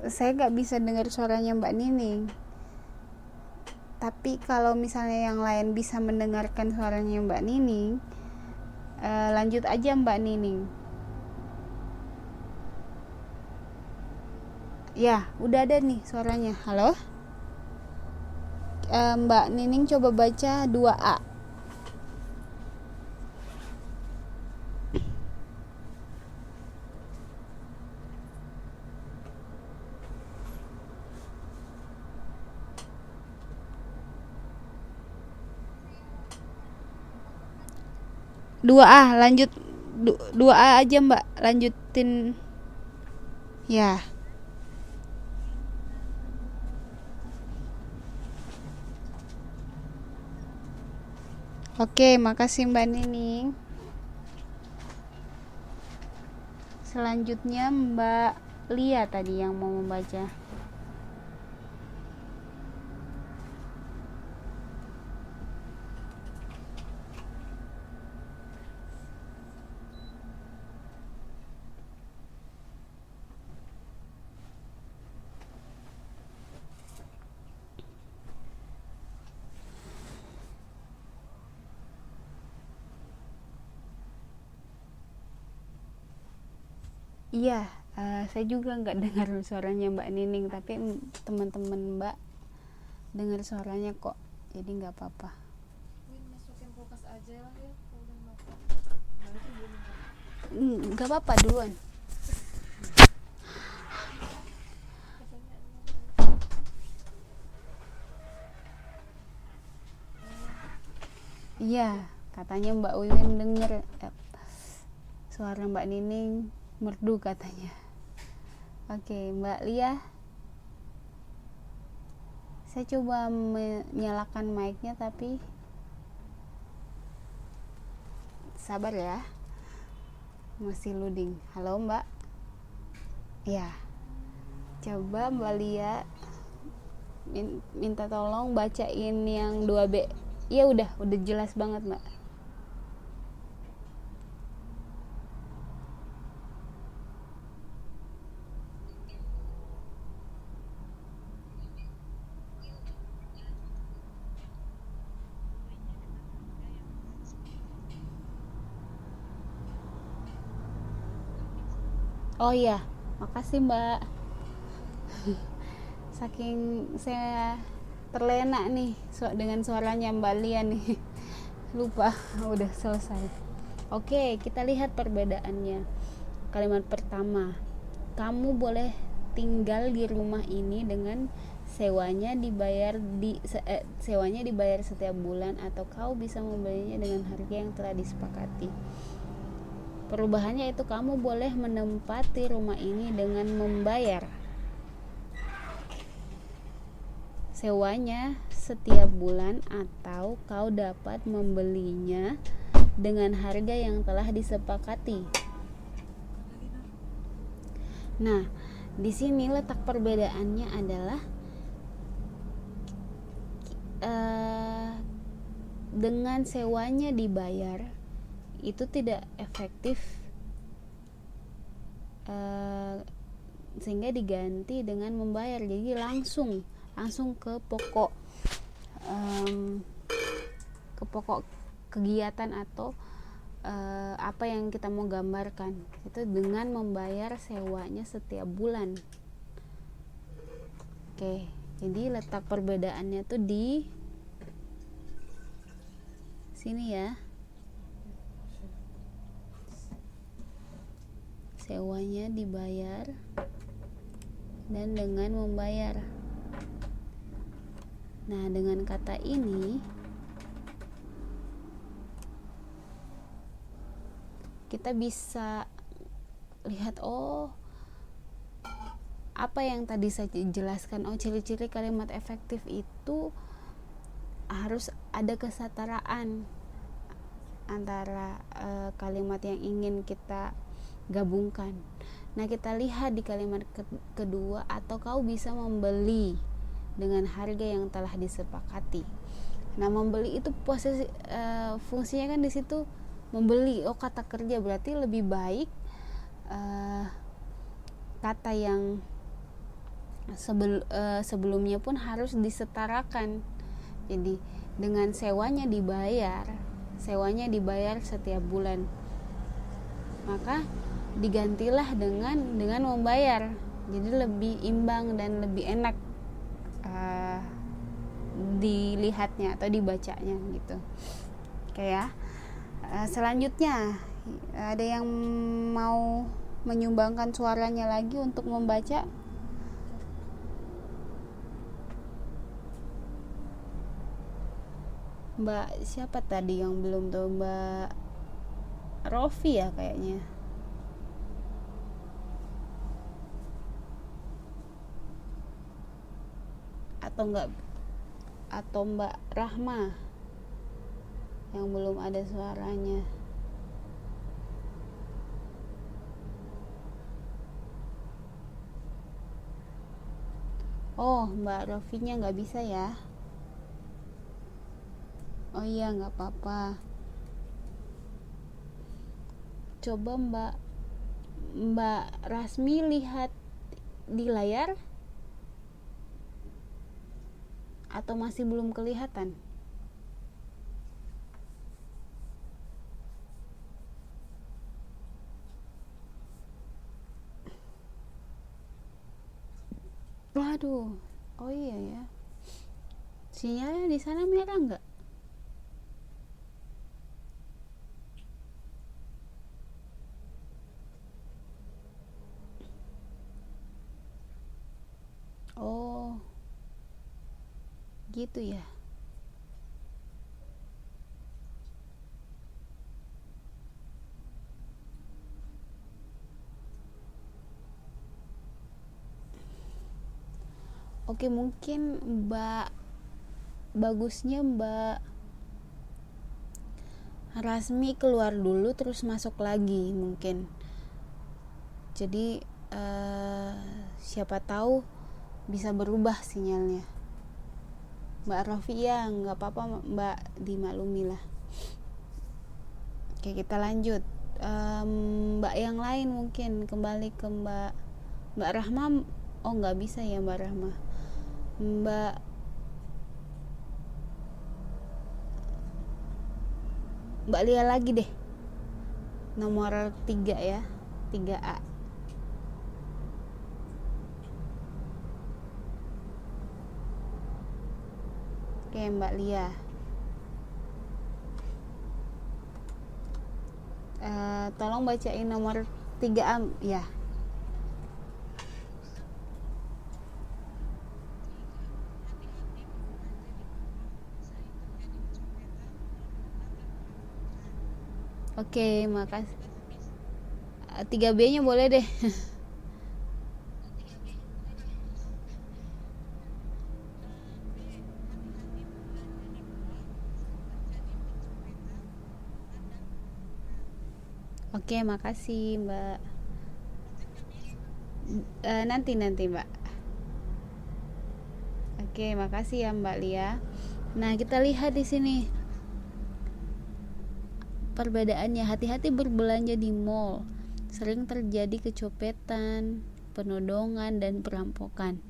Saya nggak bisa dengar suaranya Mbak Nining. Tapi kalau misalnya yang lain bisa mendengarkan suaranya Mbak Nining, lanjut aja Mbak Nining. Ya, udah ada nih suaranya. Halo? Mbak Nining coba baca 2A. Dua A lanjut 2A aja Mbak, lanjutin ya. Oke, makasih Mbak Nining. Selanjutnya Mbak Lia tadi yang mau membaca. Iya, saya juga nggak dengar suaranya Mbak Nining, tapi teman-teman Mbak dengar suaranya kok, jadi nggak apa-apa. Masukin kulkas aja lah ya. Nggak apa-apa duluan. Iya, katanya Mbak Wiwin denger suara Mbak Nining merdu katanya. Oke, Mbak Lia, saya coba menyalakan mic-nya tapi sabar ya, masih loading. Halo Mbak. Ya, coba Mbak Lia minta tolong bacain yang 2B. Iya, udah jelas banget Mbak. Oh iya, makasih Mbak. saking saya terlena nih dengan suaranya Mbak Lia nih. Lupa. Udah selesai. Oke, kita lihat perbedaannya. Kalimat pertama, kamu boleh tinggal di rumah ini dengan sewanya dibayar setiap bulan, atau kau bisa membelinya dengan harga yang telah disepakati. Perubahannya itu kamu boleh menempati rumah ini dengan membayar sewanya setiap bulan, atau kau dapat membelinya dengan harga yang telah disepakati. Nah, di sini letak perbedaannya adalah dengan sewanya dibayar itu tidak efektif, sehingga diganti dengan membayar. Jadi langsung ke pokok kegiatan atau apa yang kita mau gambarkan itu dengan membayar sewanya setiap bulan. Oke, jadi letak perbedaannya tuh di sini ya. Sewanya dibayar dan dengan membayar. Nah, dengan kata ini kita bisa lihat, apa yang tadi saya jelaskan. Ciri-ciri kalimat efektif itu harus ada kesetaraan antara kalimat yang ingin kita gabungkan. Nah, kita lihat di kalimat kedua, atau kau bisa membeli dengan harga yang telah disepakati. Nah, membeli itu fungsinya kan di situ membeli. Kata kerja, berarti lebih baik kata yang sebelumnya pun harus disetarakan. Jadi dengan sewanya dibayar setiap bulan, maka digantilah dengan membayar. Jadi lebih imbang dan lebih enak dilihatnya atau dibacanya gitu. Oke ya. Selanjutnya ada yang mau menyumbangkan suaranya lagi untuk membaca? Mbak siapa tadi yang belum tahu? Mbak Rofi ya kayaknya. Atau Mbak Rahma yang belum ada suaranya. Mbak Rofinya nggak bisa ya. Iya, nggak apa-apa. Coba Mbak Rasmi lihat di layar, atau masih belum kelihatan? Waduh, iya ya. Sinyalnya di sana merah nggak? Gitu ya. Oke, mungkin bagusnya Mbak Rasmi keluar dulu terus masuk lagi mungkin. Jadi siapa tahu bisa berubah sinyalnya. Mbak Rofi ya, nggak apa-apa Mbak, dimaklumi lah. Oke, kita lanjut. Mbak yang lain mungkin kembali ke Mbak Rahma. Nggak bisa ya Mbak Rahma. Mbak Lia lagi deh, nomor 3 ya, 3A. Oke, Mbak Lia. Tolong bacain nomor 3A ya. Oke, makasih. 3B-nya boleh deh. Oke, makasih Mbak. Nanti Mbak. Oke, makasih ya Mbak Lia. Nah, kita lihat di sini perbedaannya. Hati-hati berbelanja di mall. Sering terjadi kecopetan, penodongan dan perampokan.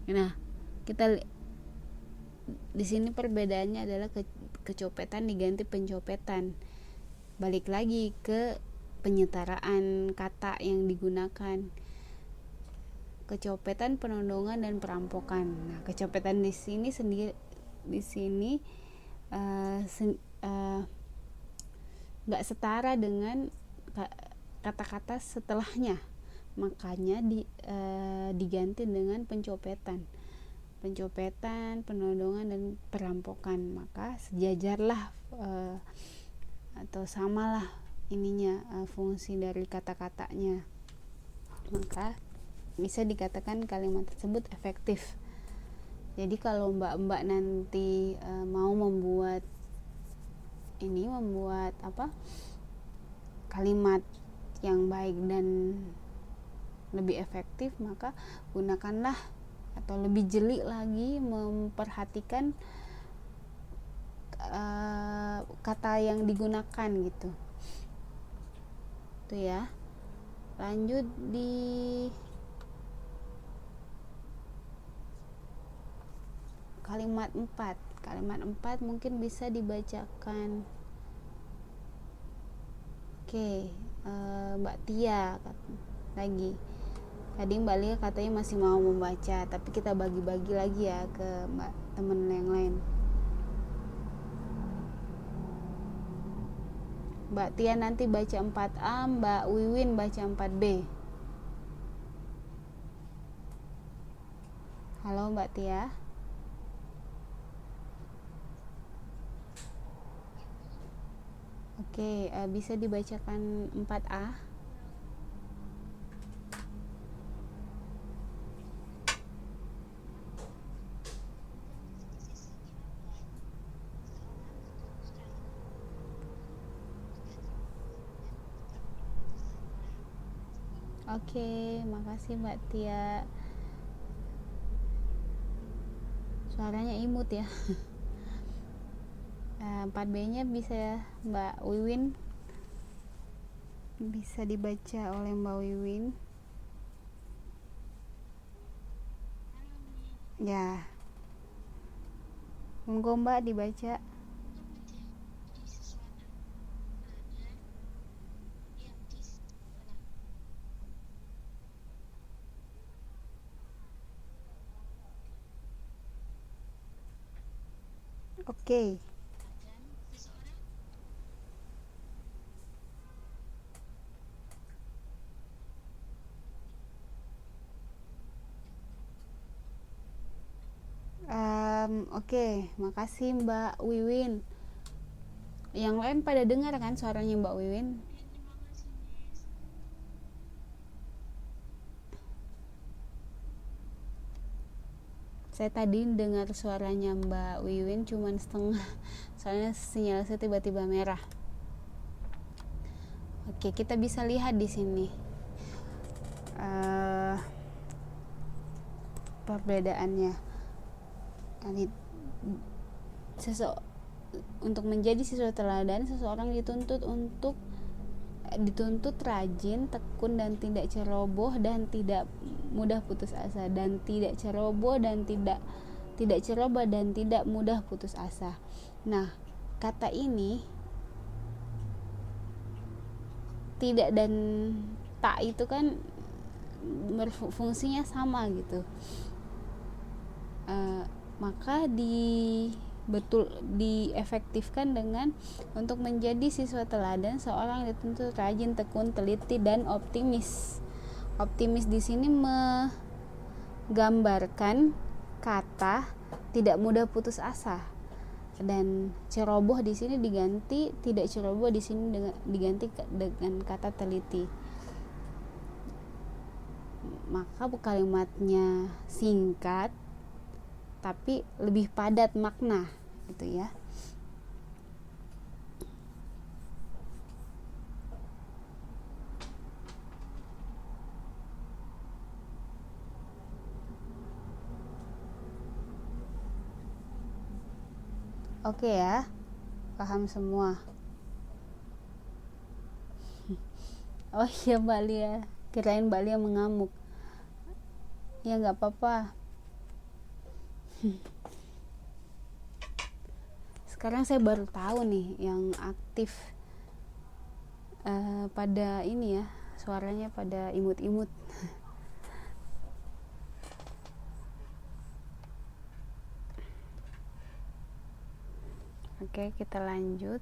Nah, kita di sini perbedaannya adalah kecopetan diganti pencopetan. Balik lagi ke penyetaraan kata yang digunakan. Kecopetan, penodongan dan perampokan. Nah, kecopetan di sini nggak setara dengan kata-kata setelahnya, makanya diganti dengan pencopetan, penodongan dan perampokan. Maka sejajarlah atau samalah fungsi dari kata-katanya, maka bisa dikatakan kalimat tersebut efektif. Jadi kalau mbak-mbak nanti mau membuat kalimat yang baik dan lebih efektif, maka gunakanlah atau lebih jeli lagi memperhatikan kata yang digunakan gitu. Itu ya. Lanjut di kalimat 4. Kalimat 4 mungkin bisa dibacakan. Oke, Mbak Tia lagi. Tadi Mbak Lia katanya masih mau membaca, tapi kita bagi-bagi lagi ya ke temen yang lain. Mbak Tia nanti baca 4A, Mbak Wiwin baca 4B. Halo Mbak Tia. Oke, bisa dibacakan 4A. Oke, makasih Mbak Tia. Suaranya imut ya. 4B-nya bisa ya, Mbak Wiwin. Bisa dibaca oleh Mbak Wiwin. Ya. Monggo Mbak dibaca. Oke. Oke, makasih Mbak Wiwin. Yang lain pada dengar kan suaranya Mbak Wiwin? Saya tadi dengar suaranya Mbak Wiwin cuman setengah, soalnya sinyal saya tiba-tiba merah. Oke, kita bisa lihat di sini perbedaannya. Untuk menjadi siswa teladan, seseorang dituntut rajin, tekun dan tidak ceroboh dan tidak mudah putus asa, dan tidak ceroboh dan tidak ceroboh dan tidak mudah putus asa. Nah, kata ini tidak dan tak itu kan berfungsinya sama gitu. Maka betul diefektifkan dengan untuk menjadi siswa teladan, seorang dituntut rajin, tekun, teliti, dan optimis. Optimis di sini menggambarkan kata tidak mudah putus asa, dan ceroboh di sini diganti, tidak ceroboh di sini diganti dengan kata teliti. Maka kalimatnya singkat tapi lebih padat makna gitu ya. Oke ya, paham semua. Oh iya Mbak Lia, kirain Mbak Lia mengamuk. Ya nggak apa-apa. Sekarang saya baru tahu nih yang aktif pada ini ya, suaranya pada imut-imut. Oke, kita lanjut.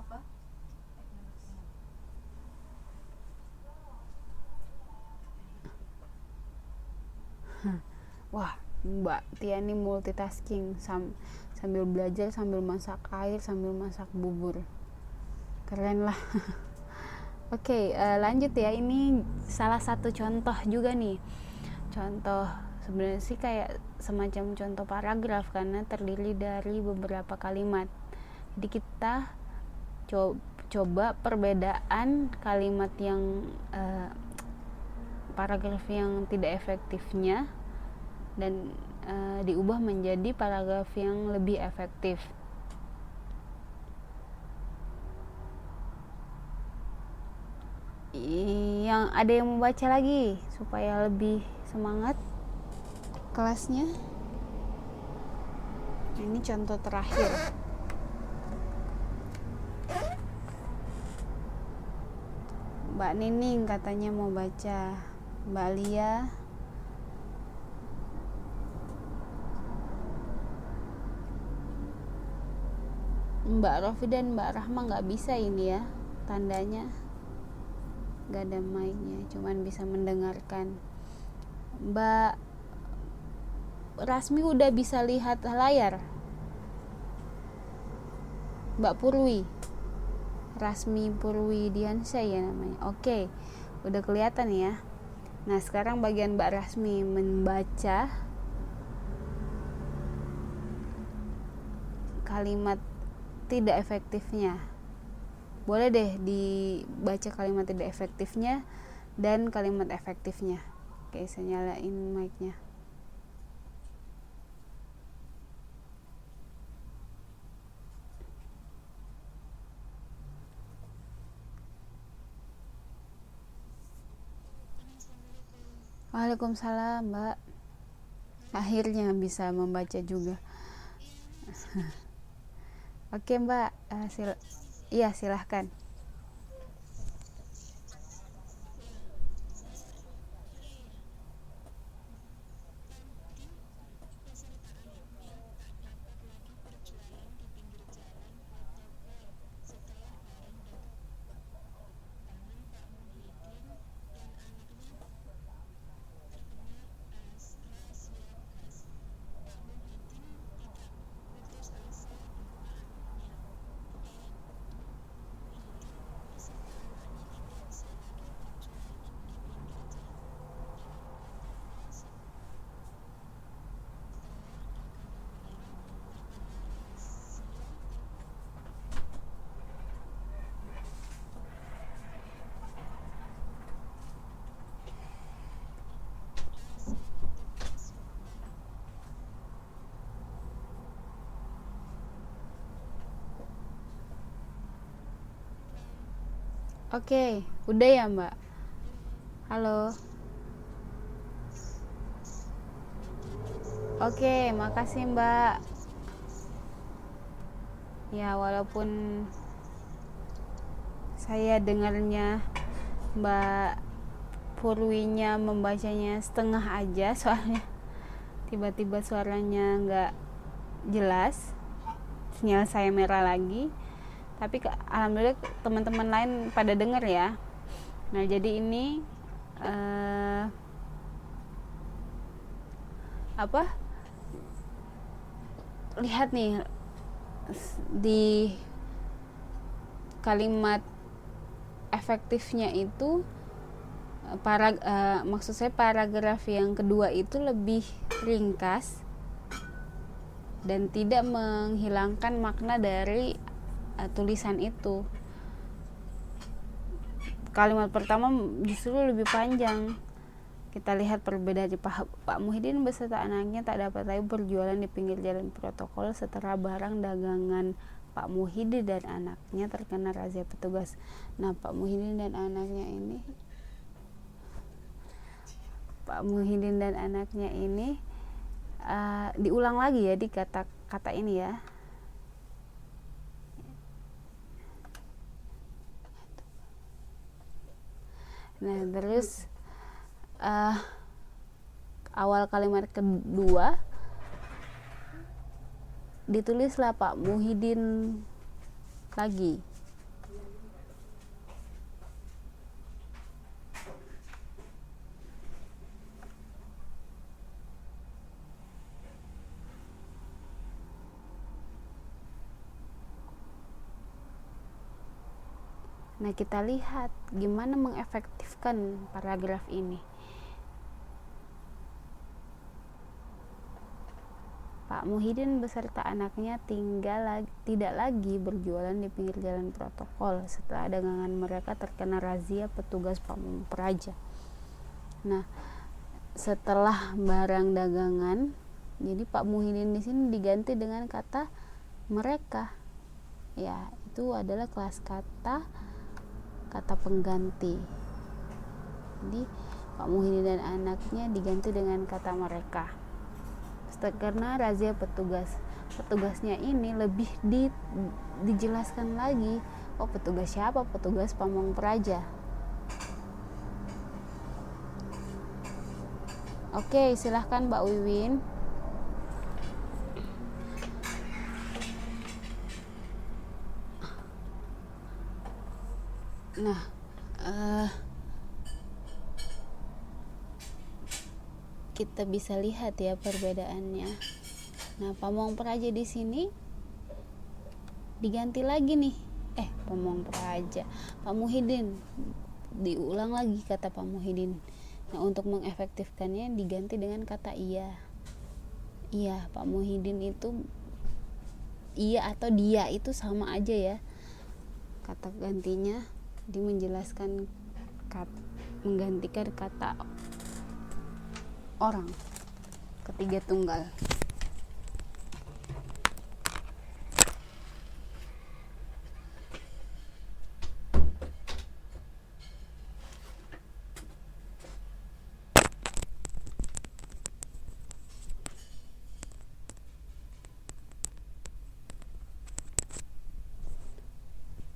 Apa? Wah, Mbak Tia ini multitasking, sambil belajar, sambil masak air, sambil masak bubur. Keren lah. Oke, lanjut ya. Ini salah satu contoh juga nih. Contoh sebenarnya sih kayak semacam contoh paragraf karena terdiri dari beberapa kalimat. Jadi kita coba perbedaan kalimat yang paragraf yang tidak efektifnya dan diubah menjadi paragraf yang lebih efektif. Yang ada yang membaca lagi supaya lebih semangat kelasnya. Ini contoh terakhir. Mbak Nining katanya mau baca. Mbak Lia, Mbak Rofi dan Mbak Rahma nggak bisa ini ya, tandanya nggak ada mic-nya, cuman bisa mendengarkan. Mbak Rasmi udah bisa lihat layar? Mbak Purwi, Rasmi Purwi Diansyah ya namanya. Oke, udah kelihatan ya. Nah sekarang bagian Mbak Rasmi membaca kalimat tidak efektifnya. Boleh deh dibaca kalimat tidak efektifnya dan kalimat efektifnya. Oke, saya nyalain mic-nya. Waalaikumsalam Mbak. Akhirnya bisa membaca juga. Oke Mbak, iya silahkan. Oke, udah ya Mbak? Halo. Oke, makasih Mbak. Ya walaupun saya dengarnya Mbak Purwinya membacanya setengah aja, soalnya tiba-tiba suaranya nggak jelas, sinyal saya merah lagi. Tapi alhamdulillah teman-teman lain pada dengar ya. Nah jadi ini lihat nih di kalimat efektifnya itu, maksud saya paragraf yang kedua itu lebih ringkas dan tidak menghilangkan makna dari tulisan itu. Kalimat pertama justru lebih panjang. Kita lihat perbedaan. Pak Muhyiddin beserta anaknya tak dapat lagi berjualan di pinggir jalan protokol setelah barang dagangan Pak Muhyiddin dan anaknya terkena razia petugas. Nah, Pak Muhyiddin dan anaknya ini diulang lagi ya di kata-kata ini ya. Nah, terus awal kalimat kedua ditulislah Pak Muhyiddin lagi. Nah, kita lihat gimana mengefektifkan paragraf ini. Pak Muhyiddin beserta anaknya tidak lagi berjualan di pinggir jalan protokol setelah dagangan mereka terkena razia petugas Pamong Praja. Nah, setelah barang dagangan, jadi Pak Muhyiddin di sini diganti dengan kata mereka. Ya, itu adalah kelas kata pengganti. Jadi Pak Muhyiddin dan anaknya diganti dengan kata mereka. Karena razia petugasnya ini lebih dijelaskan lagi. Oh, petugas siapa? Petugas Pamong Praja. Oke, silahkan Mbak Wiwin. Nah, kita bisa lihat ya perbedaannya. Nah, Pamong Praja di sini diganti lagi nih. Pamong Praja, Pak Muhyiddin, diulang lagi kata Pak Muhyiddin. Nah, untuk mengefektifkannya diganti dengan kata iya. Iya, Pak Muhyiddin itu iya atau dia itu sama aja ya. Kata gantinya menjelaskan menggantikan kata orang ketiga tunggal.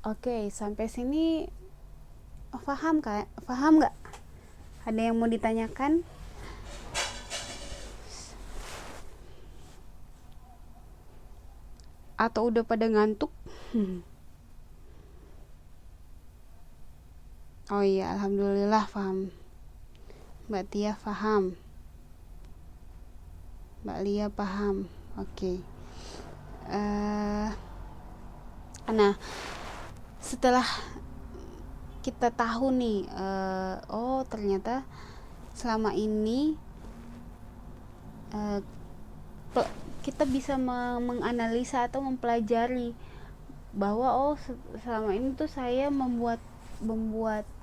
Oke, sampai sini paham nggak? Ada yang mau ditanyakan? Atau udah pada ngantuk? Oh iya, alhamdulillah paham. Mbak Tia paham. Mbak Lia paham. Oke. Nah, setelah kita tahu nih, oh ternyata selama ini kita bisa menganalisa atau mempelajari bahwa selama ini tuh saya membuat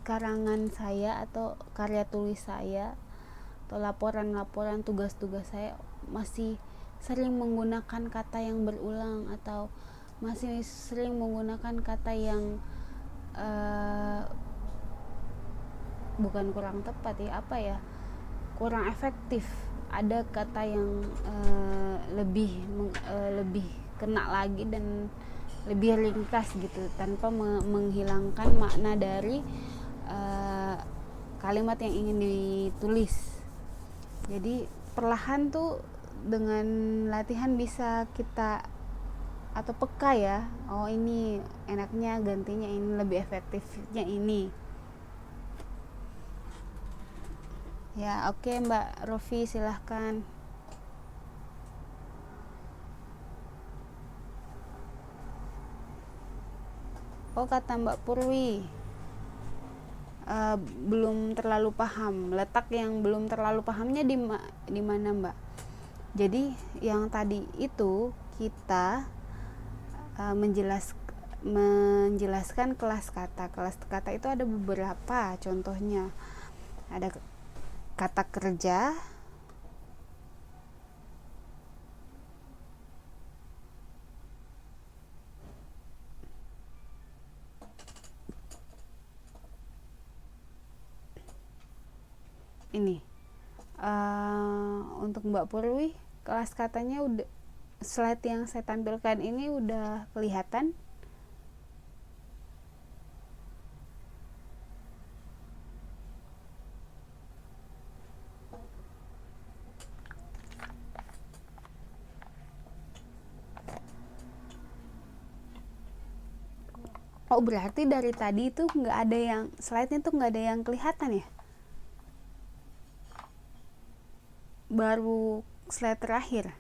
karangan saya atau karya tulis saya atau laporan tugas-tugas saya masih sering menggunakan kata yang berulang atau masih sering menggunakan kata yang bukan kurang tepat ya, kurang efektif. Ada kata yang lebih kena lagi dan lebih ringkas gitu, tanpa menghilangkan makna dari kalimat yang ingin ditulis. Jadi perlahan tuh dengan latihan bisa kita atau peka ya, oh ini enaknya gantinya ini, lebih efektifnya ini ya. Oke, Mbak Rofi silahkan. Oh, kata Mbak Purwi, belum terlalu paham. Letak yang belum terlalu pahamnya di mana, Mbak? Jadi yang tadi itu kita menjelaskan kelas kata. Kelas kata itu ada beberapa contohnya. Ada kata kerja, ini untuk Mbak Purwi, kelas katanya udah, slide yang saya tampilkan ini udah kelihatan. Oh, berarti dari tadi itu nggak ada yang, slide-nya tuh nggak ada yang kelihatan ya? Baru slide terakhir.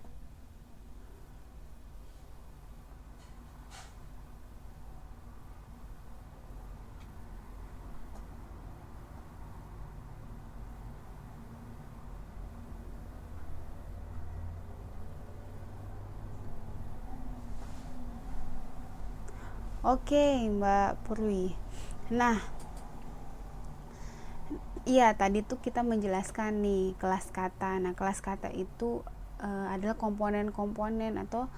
Oke, Mbak Purwi. Nah, iya tadi tuh kita menjelaskan nih kelas kata. Nah, kelas kata itu adalah komponen-komponen atau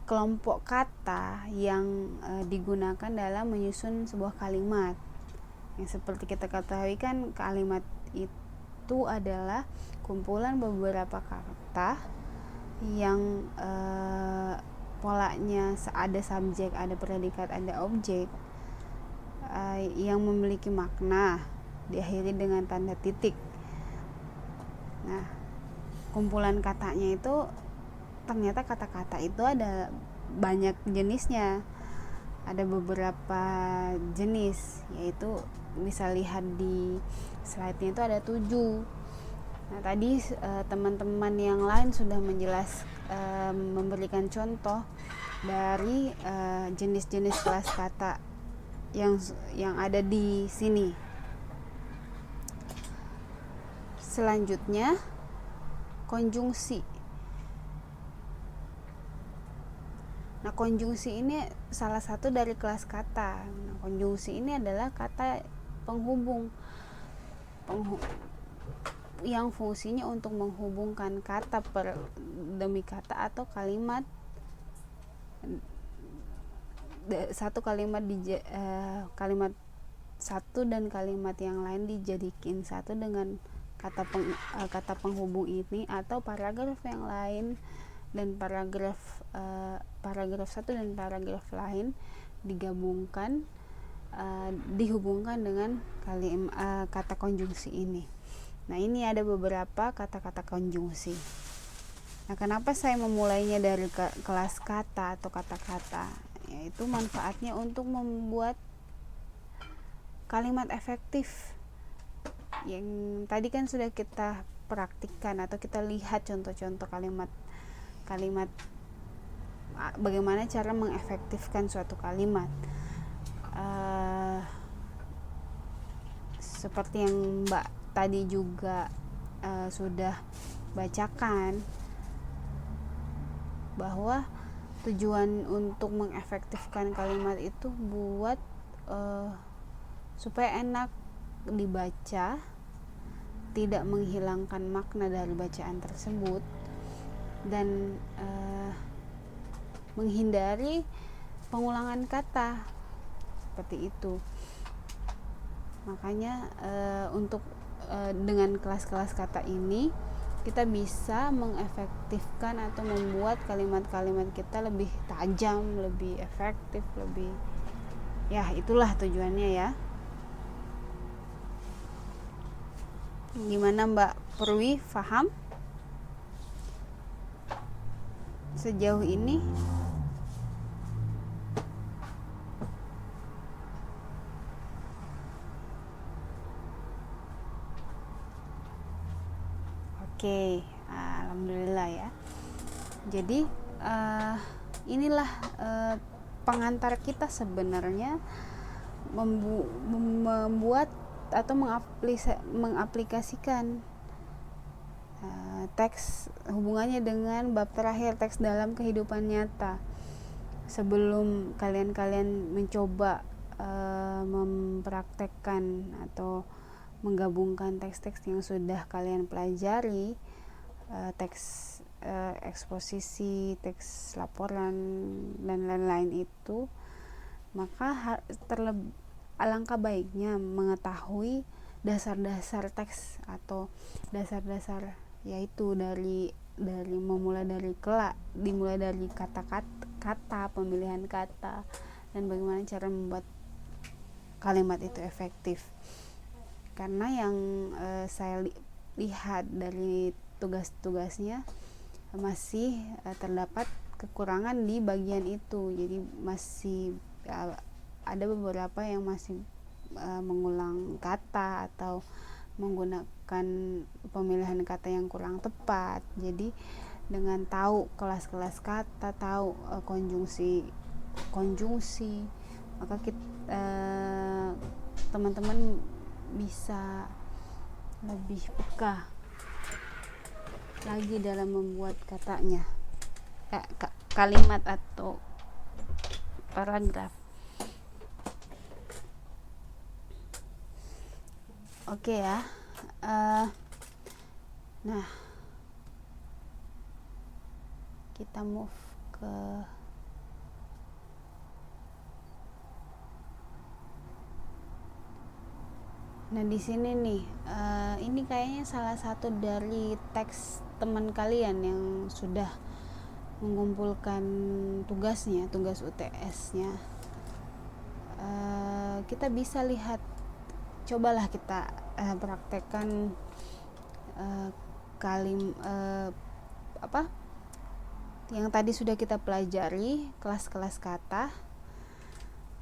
kelompok kata yang digunakan dalam menyusun sebuah kalimat. Yang seperti kita ketahui kan, kalimat itu adalah kumpulan beberapa kata yang polanya ada subjek, ada predikat, ada objek, yang memiliki makna, diakhiri dengan tanda titik. Nah, kumpulan katanya itu ternyata kata-kata itu ada banyak jenisnya, ada beberapa jenis, yaitu bisa lihat di slide-nya itu ada 7. Nah, tadi teman-teman yang lain sudah memberikan contoh dari jenis-jenis kelas kata yang ada di sini. Selanjutnya, konjungsi. Nah, konjungsi ini salah satu dari kelas kata. Nah, konjungsi ini adalah kata penghubung yang fungsinya untuk menghubungkan kata demi kata atau kalimat, satu kalimat kalimat satu dan kalimat yang lain dijadikan satu dengan kata penghubung ini, atau paragraf yang lain dan paragraf satu dan paragraf lain digabungkan, dihubungkan dengan kata konjungsi ini. Nah, ini ada beberapa kata-kata konjungsi. Nah, kenapa saya memulainya dari kelas kata atau kata-kata? Yaitu manfaatnya untuk membuat kalimat efektif. Yang tadi kan sudah kita praktikkan atau kita lihat contoh-contoh kalimat bagaimana cara mengefektifkan suatu kalimat. Seperti yang Mbak tadi juga sudah bacakan, bahwa tujuan untuk mengefektifkan kalimat itu buat supaya enak dibaca, tidak menghilangkan makna dari bacaan tersebut, dan menghindari pengulangan kata seperti itu. Makanya untuk dengan kelas-kelas kata ini kita bisa mengefektifkan atau membuat kalimat-kalimat kita lebih tajam, lebih efektif, lebih, ya itulah tujuannya ya. Gimana Mbak Purwi, paham sejauh ini? Oke, alhamdulillah ya. Jadi inilah pengantar kita sebenarnya membuat atau mengaplikasikan teks hubungannya dengan bab terakhir, teks dalam kehidupan nyata. Sebelum kalian mencoba mempraktekkan atau menggabungkan teks-teks yang sudah kalian pelajari, teks eksposisi, teks laporan dan lain-lain itu, maka alangkah baiknya mengetahui dasar-dasar teks atau dasar-dasar, yaitu dimulai dari kata, pemilihan kata, dan bagaimana cara membuat kalimat itu efektif. Karena yang saya lihat dari tugas-tugasnya masih terdapat kekurangan di bagian itu. Jadi masih ada beberapa yang masih mengulang kata atau menggunakan pemilihan kata yang kurang tepat. Jadi dengan tahu kelas-kelas kata, tahu konjungsi, maka teman-teman bisa lebih peka lagi dalam membuat katanya, kalimat atau paragraf. Oke ya. Nah, kita move ke Nah di sini nih, ini kayaknya salah satu dari teks teman kalian yang sudah mengumpulkan tugas UTS-nya. Kita bisa lihat, cobalah kita praktekkan yang tadi sudah kita pelajari, kelas-kelas kata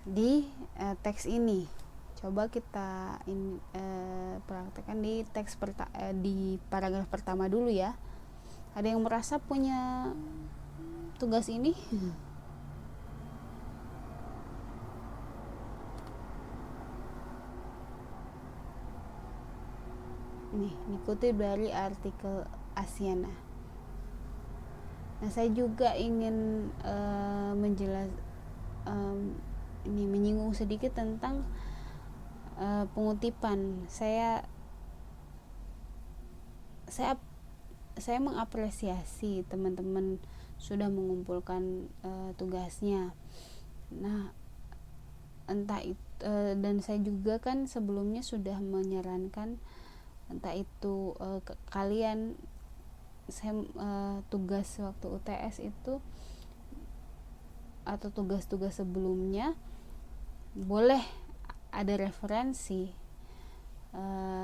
di teks ini. Coba kita praktekkan di di paragraf pertama dulu ya. Ada yang merasa punya tugas ini? Nih, dikutip dari artikel Asiana. Nah, saya juga ingin menyinggung sedikit tentang pengutipan. Saya mengapresiasi teman-teman sudah mengumpulkan tugasnya. Nah, entah itu dan saya juga kan sebelumnya sudah menyarankan, entah itu kalian tugas waktu UTS itu atau tugas-tugas sebelumnya boleh ada referensi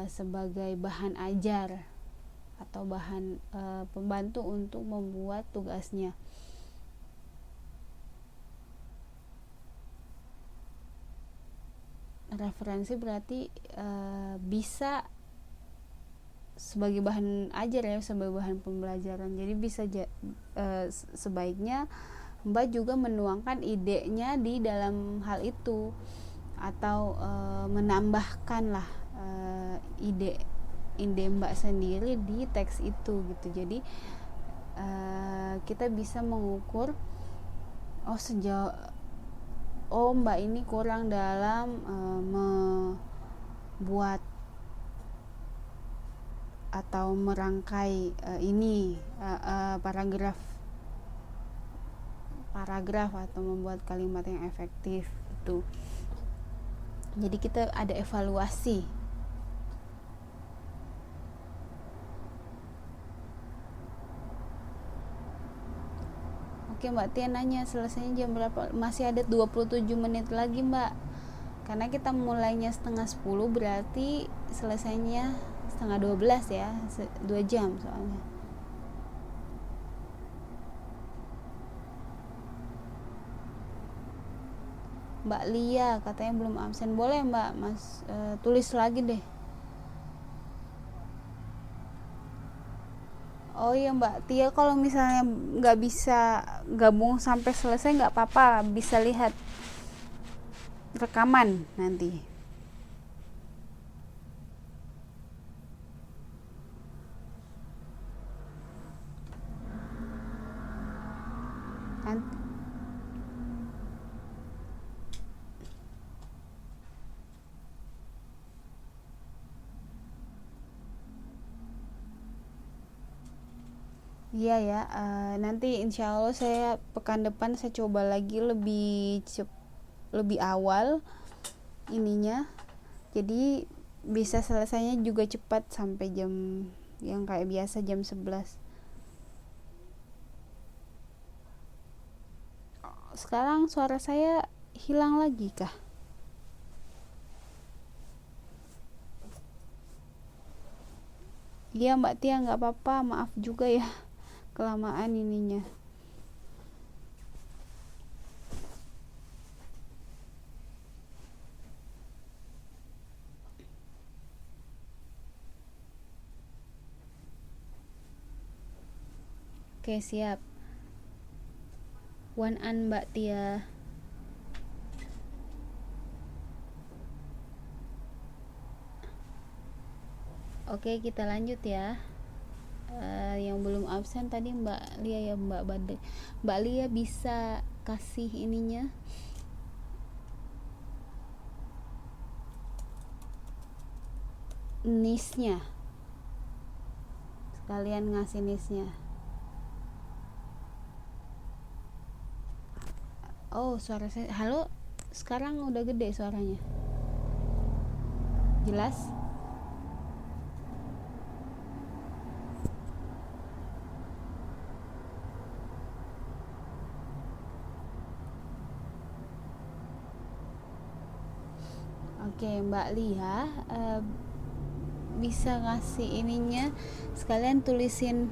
sebagai bahan ajar atau bahan pembantu untuk membuat tugasnya. Referensi berarti bisa sebagai bahan ajar ya, sebagai bahan pembelajaran. Jadi bisa sebaiknya Mbak juga menuangkan idenya di dalam hal itu, atau menambahkan lah ide Mbak sendiri di teks itu gitu. Jadi kita bisa mengukur Mbak ini kurang dalam membuat atau merangkai paragraf atau membuat kalimat yang efektif itu. Jadi kita ada evaluasi. Oke, Mbak Tia nanya selesainya jam berapa? Masih ada 27 menit lagi, Mbak. Karena kita mulainya setengah 10, berarti selesainya setengah 12 ya, 2 jam soalnya. Mbak Lia katanya belum absen. Boleh Mbak, tulis lagi deh. Oh iya Mbak Tia, kalau misalnya nggak bisa gabung sampai selesai nggak apa-apa, bisa lihat rekaman nanti. Iya ya, nanti insya Allah saya pekan depan saya coba lagi lebih awal ininya, jadi bisa selesainya juga cepat sampai jam yang kayak biasa jam 11. Sekarang suara saya hilang lagi kah? Iya Mbak Tia, nggak apa-apa, maaf juga ya kelamaan ininya. Oke, siap. One an Mbak Tia. Oke, kita lanjut ya. Yang belum absen tadi Mbak Lia ya, Mbak Lia bisa kasih ininya nisnya, sekalian ngasih nisnya. Oh, suara saya halo, sekarang udah gede suaranya, jelas. Oke Mbak Lia, bisa ngasih ininya, sekalian tulisin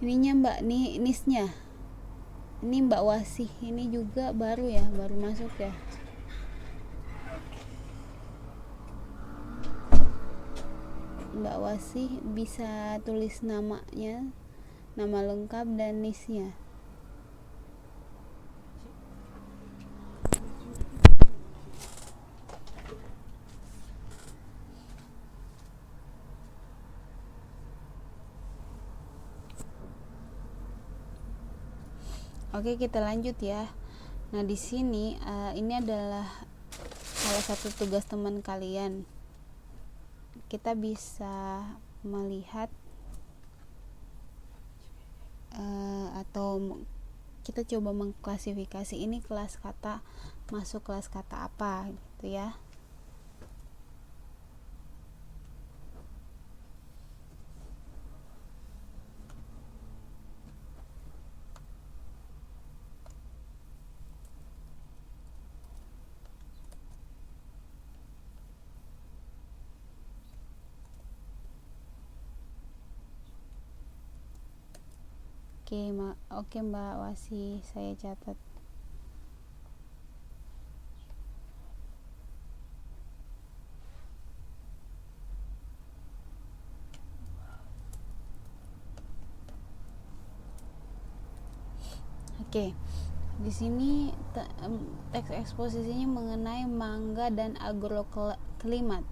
ininya Mbak, nih nisnya. Ini Mbak Wasih, ini juga baru ya, baru masuk ya. Mbak Wasih bisa tulis namanya, nama lengkap dan nisnya. Oke, kita lanjut ya. Nah, di sini ini adalah salah satu tugas teman kalian. Kita bisa melihat atau kita coba mengklasifikasi ini kelas kata masuk kelas kata apa gitu ya. Oke Mbak Wasi, saya catat. Oke. Di sini teks eksposisinya mengenai mangga dan agroklimat.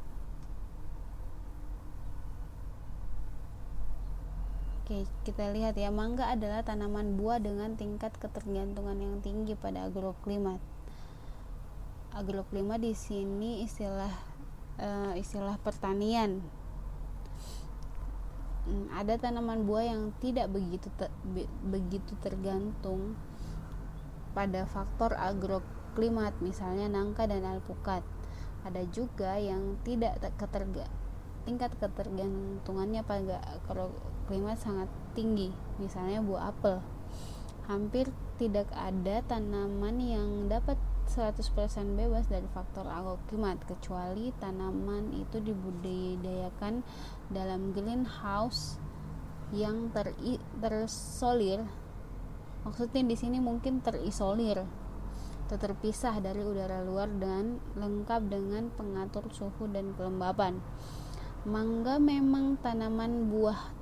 Oke, kita lihat ya, mangga adalah tanaman buah dengan tingkat ketergantungan yang tinggi pada agroklimat. Agroklimat di sini istilah pertanian. Ada tanaman buah yang tidak begitu tergantung pada faktor agroklimat, misalnya nangka dan alpukat. Ada juga yang tidak tingkat ketergantungannya pada agroklimat sangat tinggi. Misalnya buah apel, hampir tidak ada tanaman yang dapat 100% bebas dari faktor agroklimat, kecuali tanaman itu dibudidayakan dalam greenhouse yang terisolir. Maksudnya di sini mungkin terisolir, terpisah dari udara luar dan lengkap dengan pengatur suhu dan kelembapan. Mangga memang tanaman buah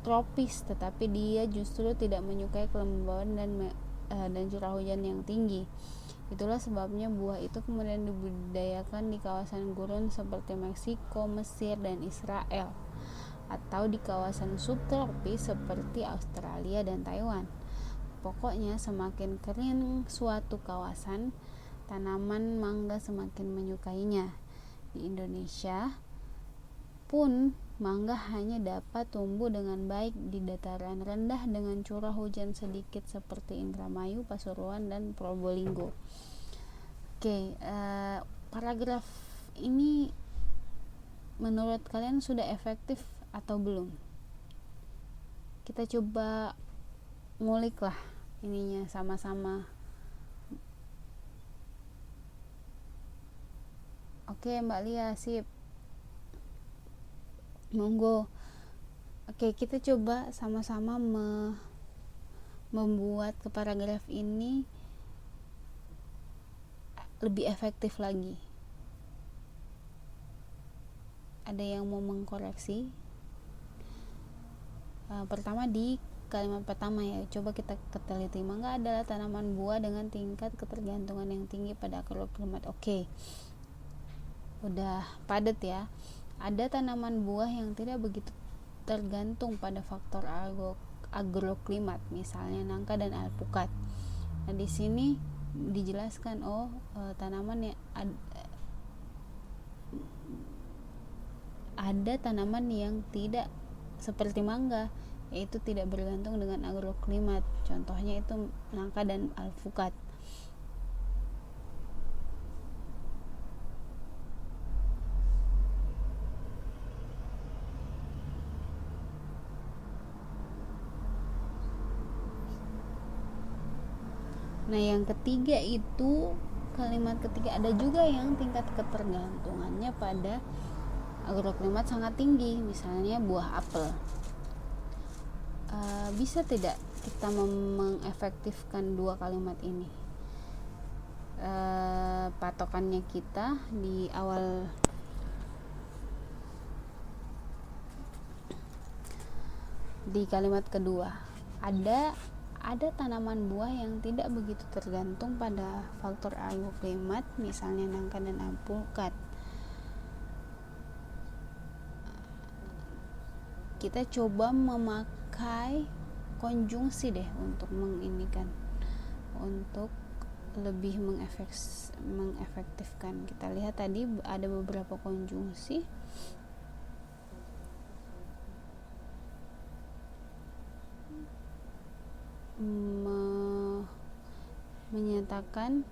tropis, tetapi dia justru tidak menyukai kelembaban dan curah hujan yang tinggi. Itulah sebabnya buah itu kemudian dibudidayakan di kawasan gurun seperti Meksiko, Mesir, dan Israel, atau di kawasan subtropis seperti Australia dan Taiwan. Pokoknya semakin kering suatu kawasan, tanaman mangga semakin menyukainya. Di Indonesia pun mangga hanya dapat tumbuh dengan baik di dataran rendah dengan curah hujan sedikit seperti Indramayu, Pasuruan, dan Probolinggo. Paragraf ini menurut kalian sudah efektif atau belum? Kita coba ngulik lah ininya sama-sama. Oke, Mbak Lia, sip. Monggo. Oke, kita coba sama-sama membuat ke paragraf ini lebih efektif lagi. Ada yang mau mengkoreksi? Pertama di kalimat pertama ya, coba kita teliti. Mangga adalah tanaman buah dengan tingkat ketergantungan yang tinggi pada agroklimat. Oke, udah padat ya. Ada tanaman buah yang tidak begitu tergantung pada faktor agroklimat, misalnya nangka dan alpukat. Nah, di sini dijelaskan tanaman yang ada tanaman yang tidak seperti mangga, yaitu tidak bergantung dengan agroklimat. Contohnya itu nangka dan alpukat. Nah, yang ketiga itu kalimat ketiga, ada juga yang tingkat ketergantungannya pada agroklimat sangat tinggi, misalnya buah apel. Bisa tidak kita mengefektifkan dua kalimat ini? Patokannya kita di awal di kalimat kedua, ada tanaman buah yang tidak begitu tergantung pada faktor agroklimat, misalnya nangka dan alpukat. Kita coba memakai konjungsi deh untuk untuk lebih mengefektifkan. Kita lihat tadi ada beberapa konjungsi. Menyatakan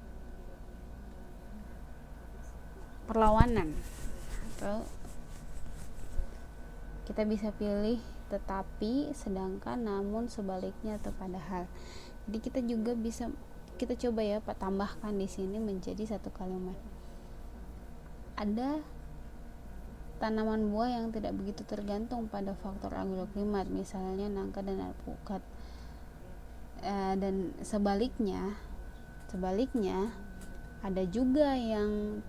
perlawanan, atau kita bisa pilih tetapi, sedangkan, namun, sebaliknya, atau padahal. Jadi kita coba ya tambahkan di sini menjadi satu kalimat. Ada tanaman buah yang tidak begitu tergantung pada faktor agroklimat, misalnya nangka dan alpukat. Dan sebaliknya ada juga yang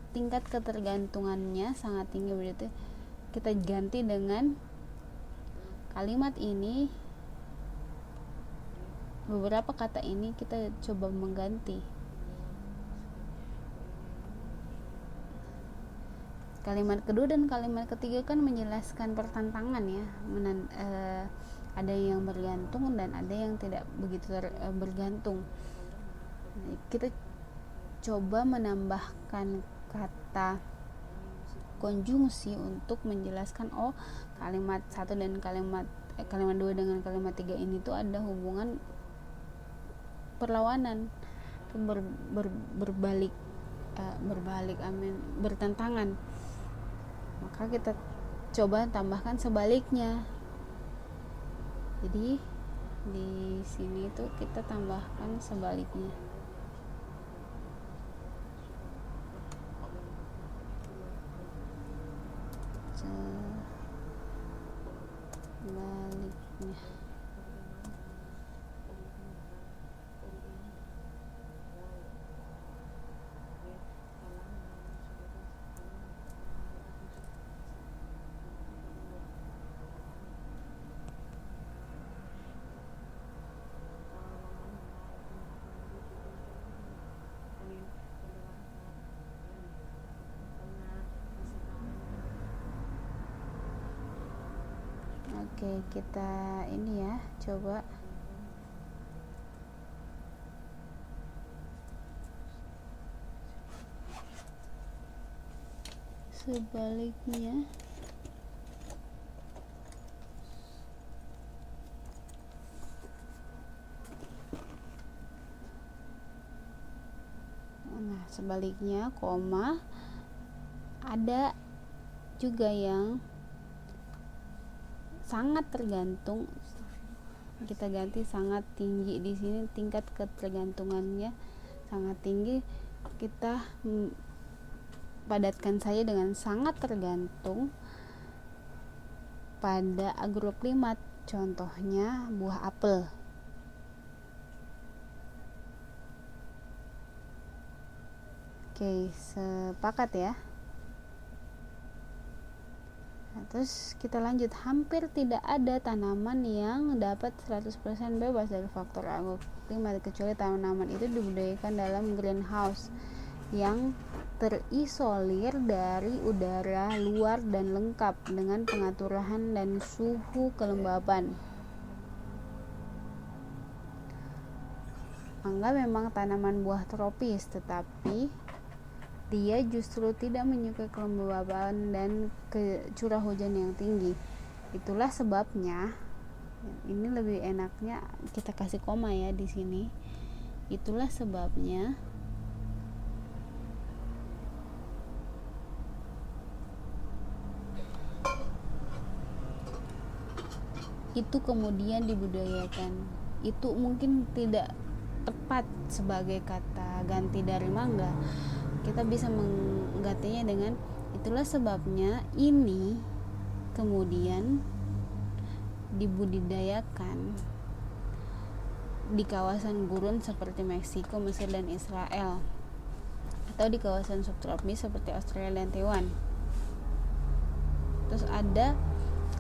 tingkat ketergantungannya sangat tinggi. Berarti kita ganti dengan kalimat ini, beberapa kata ini kita coba mengganti. Kalimat kedua dan kalimat ketiga kan menjelaskan pertentangan ya, ada yang bergantung dan ada yang tidak begitu bergantung. Kita coba menambahkan kata konjungsi untuk menjelaskan kalimat 1 dan kalimat 2 dengan kalimat 3 ini tuh ada hubungan perlawanan, berbalik berbalik, bertentangan, maka kita coba tambahkan sebaliknya. Jadi di sini tuh kita tambahkan sebaliknya. Sebaliknya. Oke, kita ini ya, coba sebaliknya. Nah, sebaliknya koma. Ada juga yang sangat tergantung, kita ganti sangat tinggi. Di sini tingkat ketergantungannya sangat tinggi, kita padatkan saja dengan sangat tergantung pada agroklimat. Contohnya buah apel. Oke, sepakat ya. Nah, terus kita lanjut, hampir tidak ada tanaman yang dapat 100% bebas dari faktor agroklimat kecuali tanaman itu dibudidayakan dalam greenhouse yang terisolir dari udara luar dan lengkap dengan pengaturan dan suhu kelembaban. Mangga memang tanaman buah tropis, tetapi dia justru tidak menyukai kelembaban dan curah hujan yang tinggi. Itulah sebabnya, ini lebih enaknya kita kasih koma ya di sini. Itulah sebabnya itu kemudian dibudidayakan. Itu mungkin tidak tepat sebagai kata ganti dari mangga. Kita bisa menggantinya dengan itulah sebabnya ini kemudian dibudidayakan di kawasan gurun seperti Meksiko, Mesir, dan Israel, atau di kawasan subtropis seperti Australia dan Taiwan. Terus ada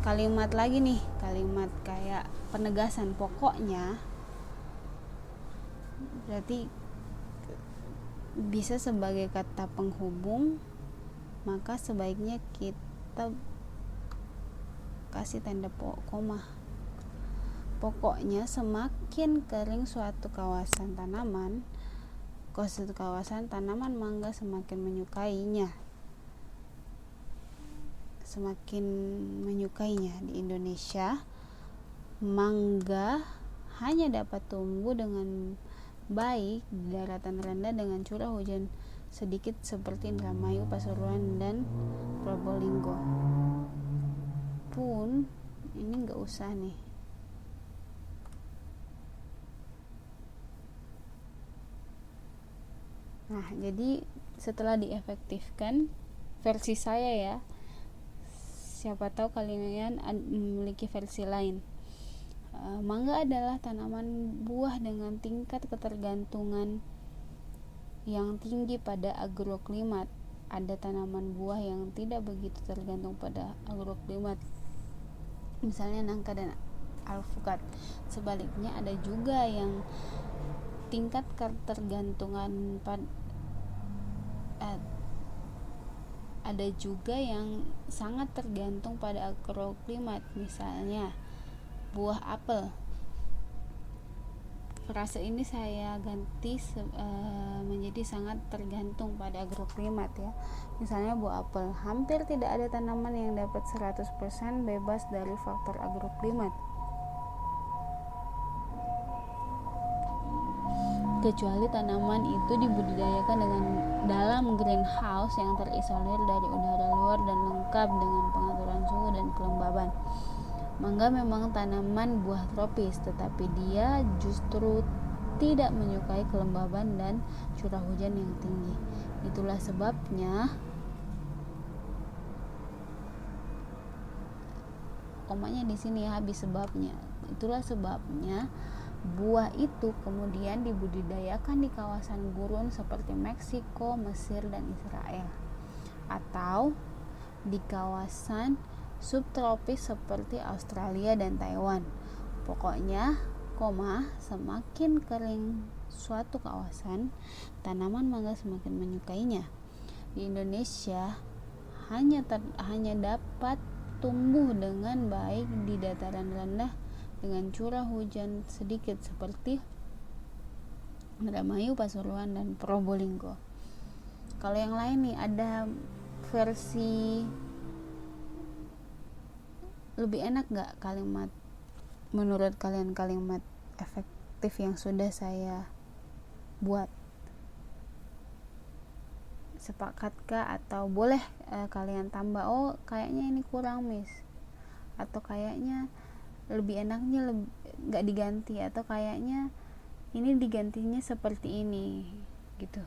kalimat lagi nih, kalimat kayak penegasan, pokoknya berarti bisa sebagai kata penghubung, maka sebaiknya kita kasih tanda koma. Pokoknya semakin kering suatu kawasan tanaman mangga semakin menyukainya. Di Indonesia, mangga hanya dapat tumbuh dengan baik di daratan rendah dengan curah hujan sedikit seperti Indramayu, Pasuruan, dan Probolinggo. Pun ini nggak usah nih. Nah, jadi setelah diefektifkan versi saya ya, siapa tahu kalian memiliki versi lain. Mangga adalah tanaman buah dengan tingkat ketergantungan yang tinggi pada agroklimat. Ada tanaman buah yang tidak begitu tergantung pada agroklimat, misalnya nangka dan alpukat. Sebaliknya ada juga yang tingkat ketergantungan ada juga yang sangat tergantung pada agroklimat, misalnya buah apel. Frase ini saya ganti menjadi sangat tergantung pada agroklimat ya. Misalnya buah apel, hampir tidak ada tanaman yang dapat 100% bebas dari faktor agroklimat kecuali tanaman itu dibudidayakan dengan dalam greenhouse yang terisolir dari udara luar dan lengkap dengan pengaturan suhu dan kelembaban. Mangga memang tanaman buah tropis, tetapi dia justru tidak menyukai kelembaban dan curah hujan yang tinggi. Itulah sebabnya komanya di sini habis sebabnya. Itulah sebabnya buah itu kemudian dibudidayakan di kawasan gurun seperti Meksiko, Mesir, dan Israel, atau di kawasan subtropis seperti Australia dan Taiwan. Pokoknya, semakin kering suatu kawasan, tanaman mangga semakin menyukainya. Di Indonesia hanya dapat tumbuh dengan baik di dataran rendah dengan curah hujan sedikit seperti Indramayu, Pasuruan, dan Probolinggo. Kalau yang lain nih, ada versi lebih enak gak kalimat menurut kalian, kalimat efektif yang sudah saya buat? Sepakatkah atau boleh kalian tambah, oh kayaknya ini kurang miss, atau kayaknya lebih enaknya gak diganti, atau kayaknya ini digantinya seperti ini gitu.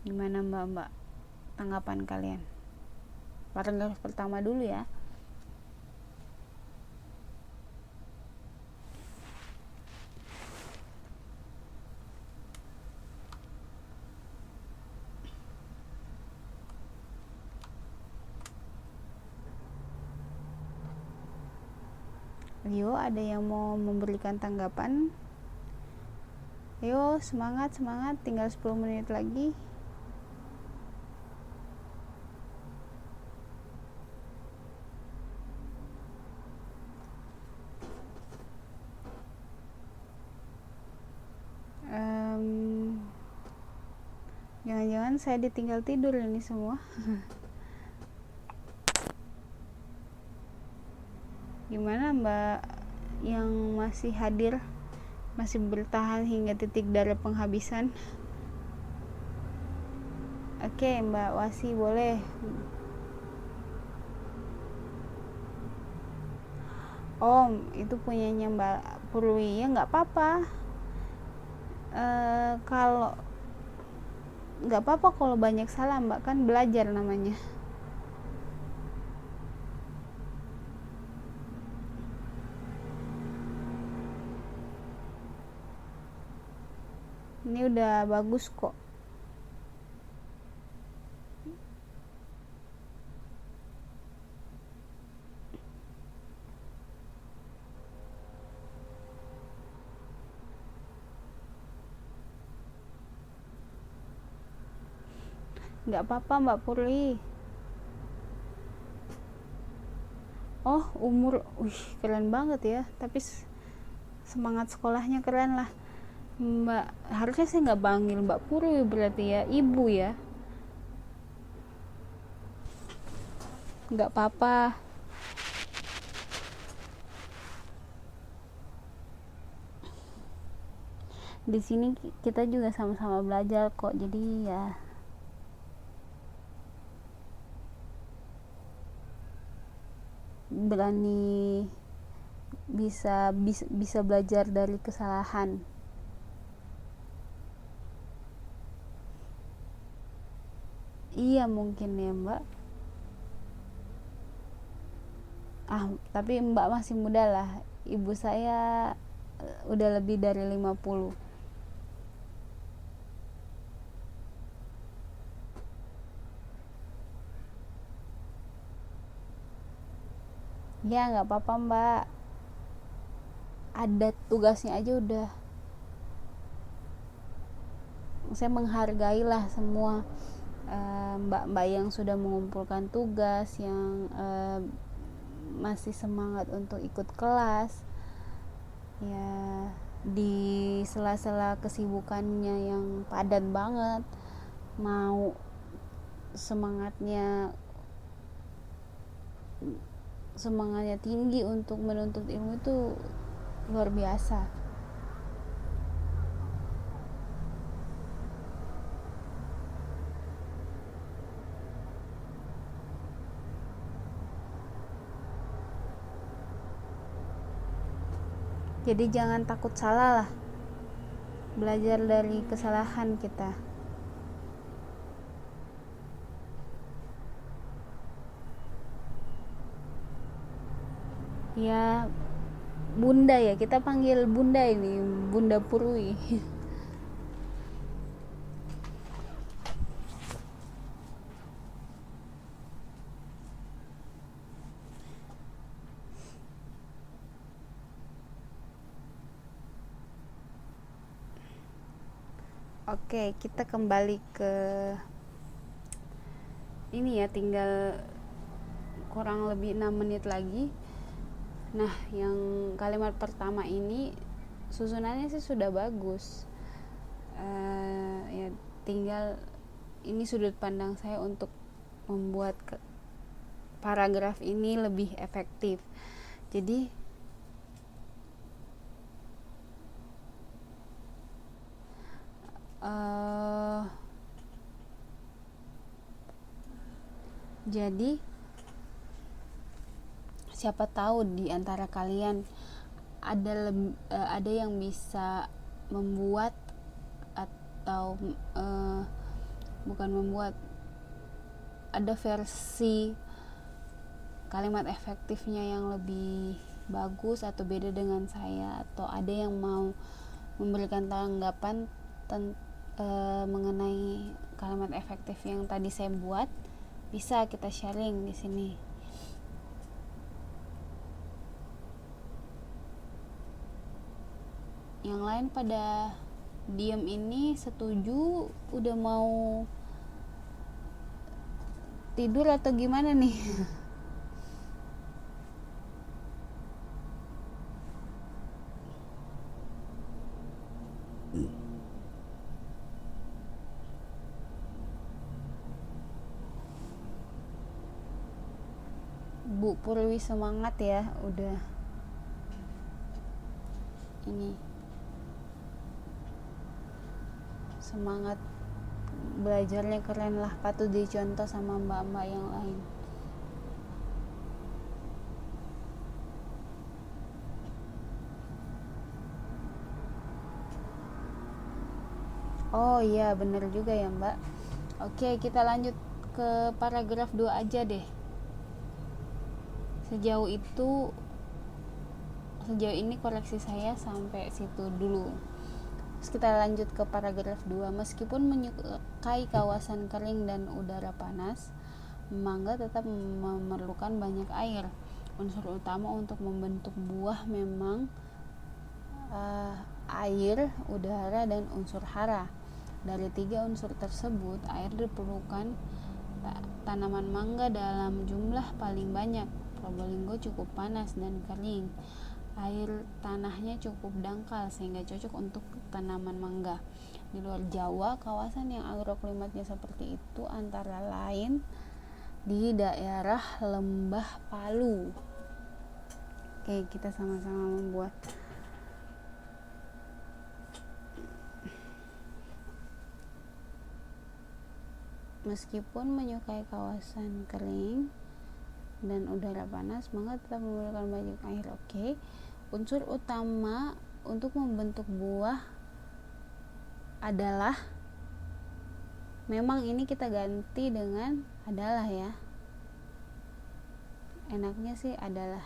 Gimana mbak tanggapan kalian? Paragraf pertama dulu ya. Ayo, ada yang mau memberikan tanggapan? Ayo, semangat, tinggal 10 menit lagi. Jangan-jangan saya ditinggal tidur ini semua. Gimana mbak yang masih hadir, masih bertahan hingga titik darah penghabisan? Oke, Mbak Wasi boleh. Itu punyanya Mbak Purwi, ya nggak apa-apa. Kalau nggak apa-apa kalau banyak salah Mbak, kan belajar namanya. Ini udah bagus kok. Nggak apa-apa Mbak Purli. Umur, keren banget ya. Tapi semangat sekolahnya keren lah Mbak. Harusnya saya nggak panggil Mbak Purwi, berarti ya ibu ya. Nggak apa-apa. Di sini kita juga sama-sama belajar kok, jadi ya berani bisa belajar dari kesalahan. Iya mungkin ya Mbak. Tapi Mbak masih muda lah. Ibu saya udah lebih dari 50. Ya nggak apa-apa Mbak. Ada tugasnya aja udah. Saya menghargai lah semua mbak-mbak yang sudah mengumpulkan tugas, yang masih semangat untuk ikut kelas ya, di sela-sela kesibukannya yang padat banget, mau semangatnya tinggi untuk menuntut ilmu itu luar biasa. Jadi jangan takut salah lah, belajar dari kesalahan kita. Ya bunda ya, kita panggil bunda ini, Bunda Purwi. Oke, kita kembali ke ini ya, tinggal kurang lebih 6 menit lagi. Nah, yang kalimat pertama ini susunannya sih sudah bagus. Ya tinggal ini sudut pandang saya untuk membuat paragraf ini lebih efektif. Jadi siapa tahu di antara kalian ada yang bisa membuat atau bukan membuat, ada versi kalimat efektifnya yang lebih bagus atau beda dengan saya, atau ada yang mau memberikan tanggapan mengenai kalimat efektif yang tadi saya buat, bisa kita sharing di sini. Yang lain pada diem ini setuju, udah mau tidur atau gimana nih? Bu Purwi semangat ya, udah ini semangat belajarnya keren lah, patut dicontoh sama mbak-mbak yang lain. Oh iya bener juga ya mbak. Oke, kita lanjut ke paragraf 2 aja deh. Sejauh ini koreksi saya sampai situ dulu. Terus kita lanjut ke paragraf 2. Meskipun menyukai kawasan kering dan udara panas, mangga tetap memerlukan banyak air. Unsur utama untuk membentuk buah memang air, udara, dan unsur hara. Dari 3 unsur tersebut, air diperlukan tanaman mangga dalam jumlah paling banyak. Probolinggo cukup panas dan kering. Air tanahnya cukup dangkal sehingga cocok untuk tanaman mangga. Di luar Jawa, kawasan yang agroklimatnya seperti itu antara lain di daerah Lembah Palu. Oke, kita sama-sama membuat. Meskipun menyukai kawasan kering dan udara panas, mangga tetap memerlukan banyak air. Oke. Unsur utama untuk membentuk buah adalah, memang ini kita ganti dengan adalah ya, enaknya sih adalah.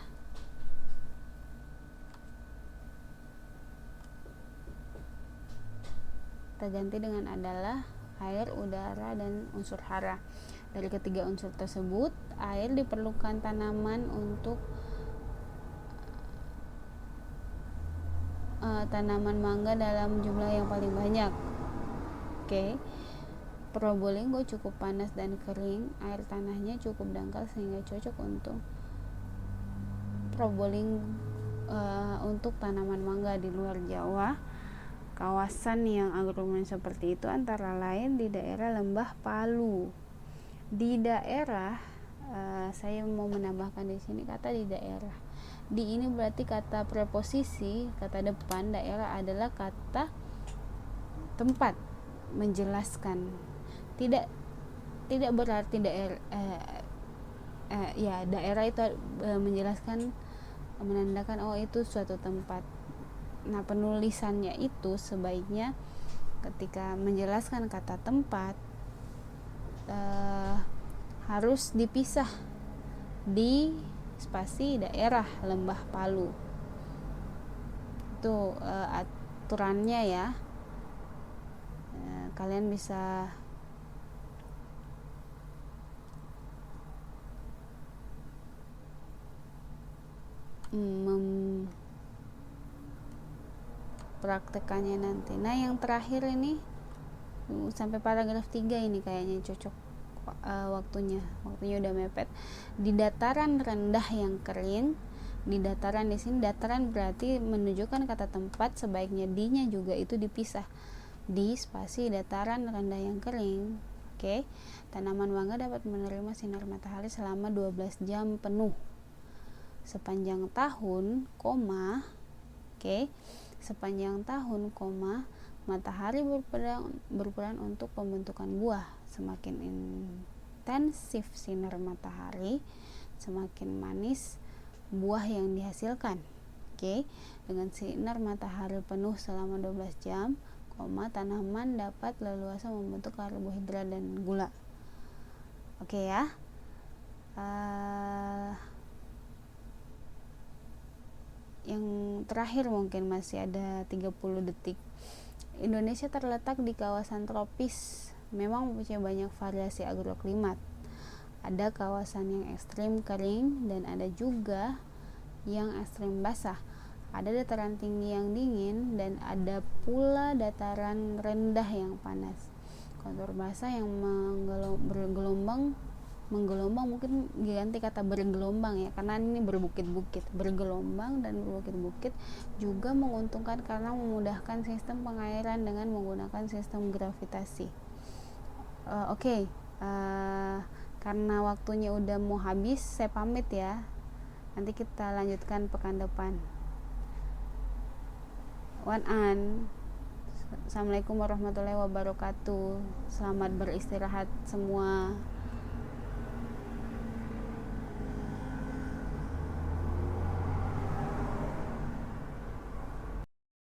Kita ganti dengan adalah air, udara, dan unsur hara. Dari ketiga unsur tersebut, air diperlukan tanaman untuk tanaman mangga dalam jumlah yang paling banyak. Oke. Probolinggo cukup panas dan kering, air tanahnya cukup dangkal sehingga cocok untuk untuk tanaman mangga. Di luar Jawa, kawasan yang agroklimat seperti itu antara lain di daerah Lembah Palu. Di daerah, saya mau menambahkan di sini kata di daerah. Di ini berarti kata preposisi, kata depan daerah adalah kata tempat, menjelaskan. Tidak berarti daerah itu menjelaskan, menandakan oh itu suatu tempat. Nah, penulisannya itu sebaiknya ketika menjelaskan kata tempat harus dipisah di spasi daerah Lembah Palu. Itu aturannya ya. Kalian bisa mempraktekannya nanti. Nah, yang terakhir ini sampai paragraf 3 ini kayaknya cocok waktunya udah mepet. Di dataran rendah yang kering, di dataran di sini dataran berarti menunjukkan kata tempat, sebaiknya di-nya juga itu dipisah di spasi dataran rendah yang kering. Oke. Tanaman mangga dapat menerima sinar matahari selama 12 jam penuh sepanjang tahun, sepanjang tahun, matahari berperan untuk pembentukan buah. Semakin intensif sinar matahari, semakin manis buah yang dihasilkan. Dengan sinar matahari penuh selama 12 jam, tanaman dapat leluasa membentuk karbohidrat dan gula. Ya. Yang terakhir mungkin masih ada 30 detik. Indonesia terletak di kawasan tropis, memang mempunyai banyak variasi agroklimat. Ada kawasan yang ekstrim kering dan ada juga yang ekstrim basah. Ada dataran tinggi yang dingin dan ada pula dataran rendah yang panas. Kontur basah yang menggelombang mungkin diganti kata bergelombang ya, karena ini berbukit-bukit. Bergelombang dan berbukit-bukit juga menguntungkan karena memudahkan sistem pengairan dengan menggunakan sistem gravitasi. Karena waktunya udah mau habis, saya pamit ya. Nanti kita lanjutkan pekan depan. Assalamualaikum warahmatullahi wabarakatuh. Selamat beristirahat semua.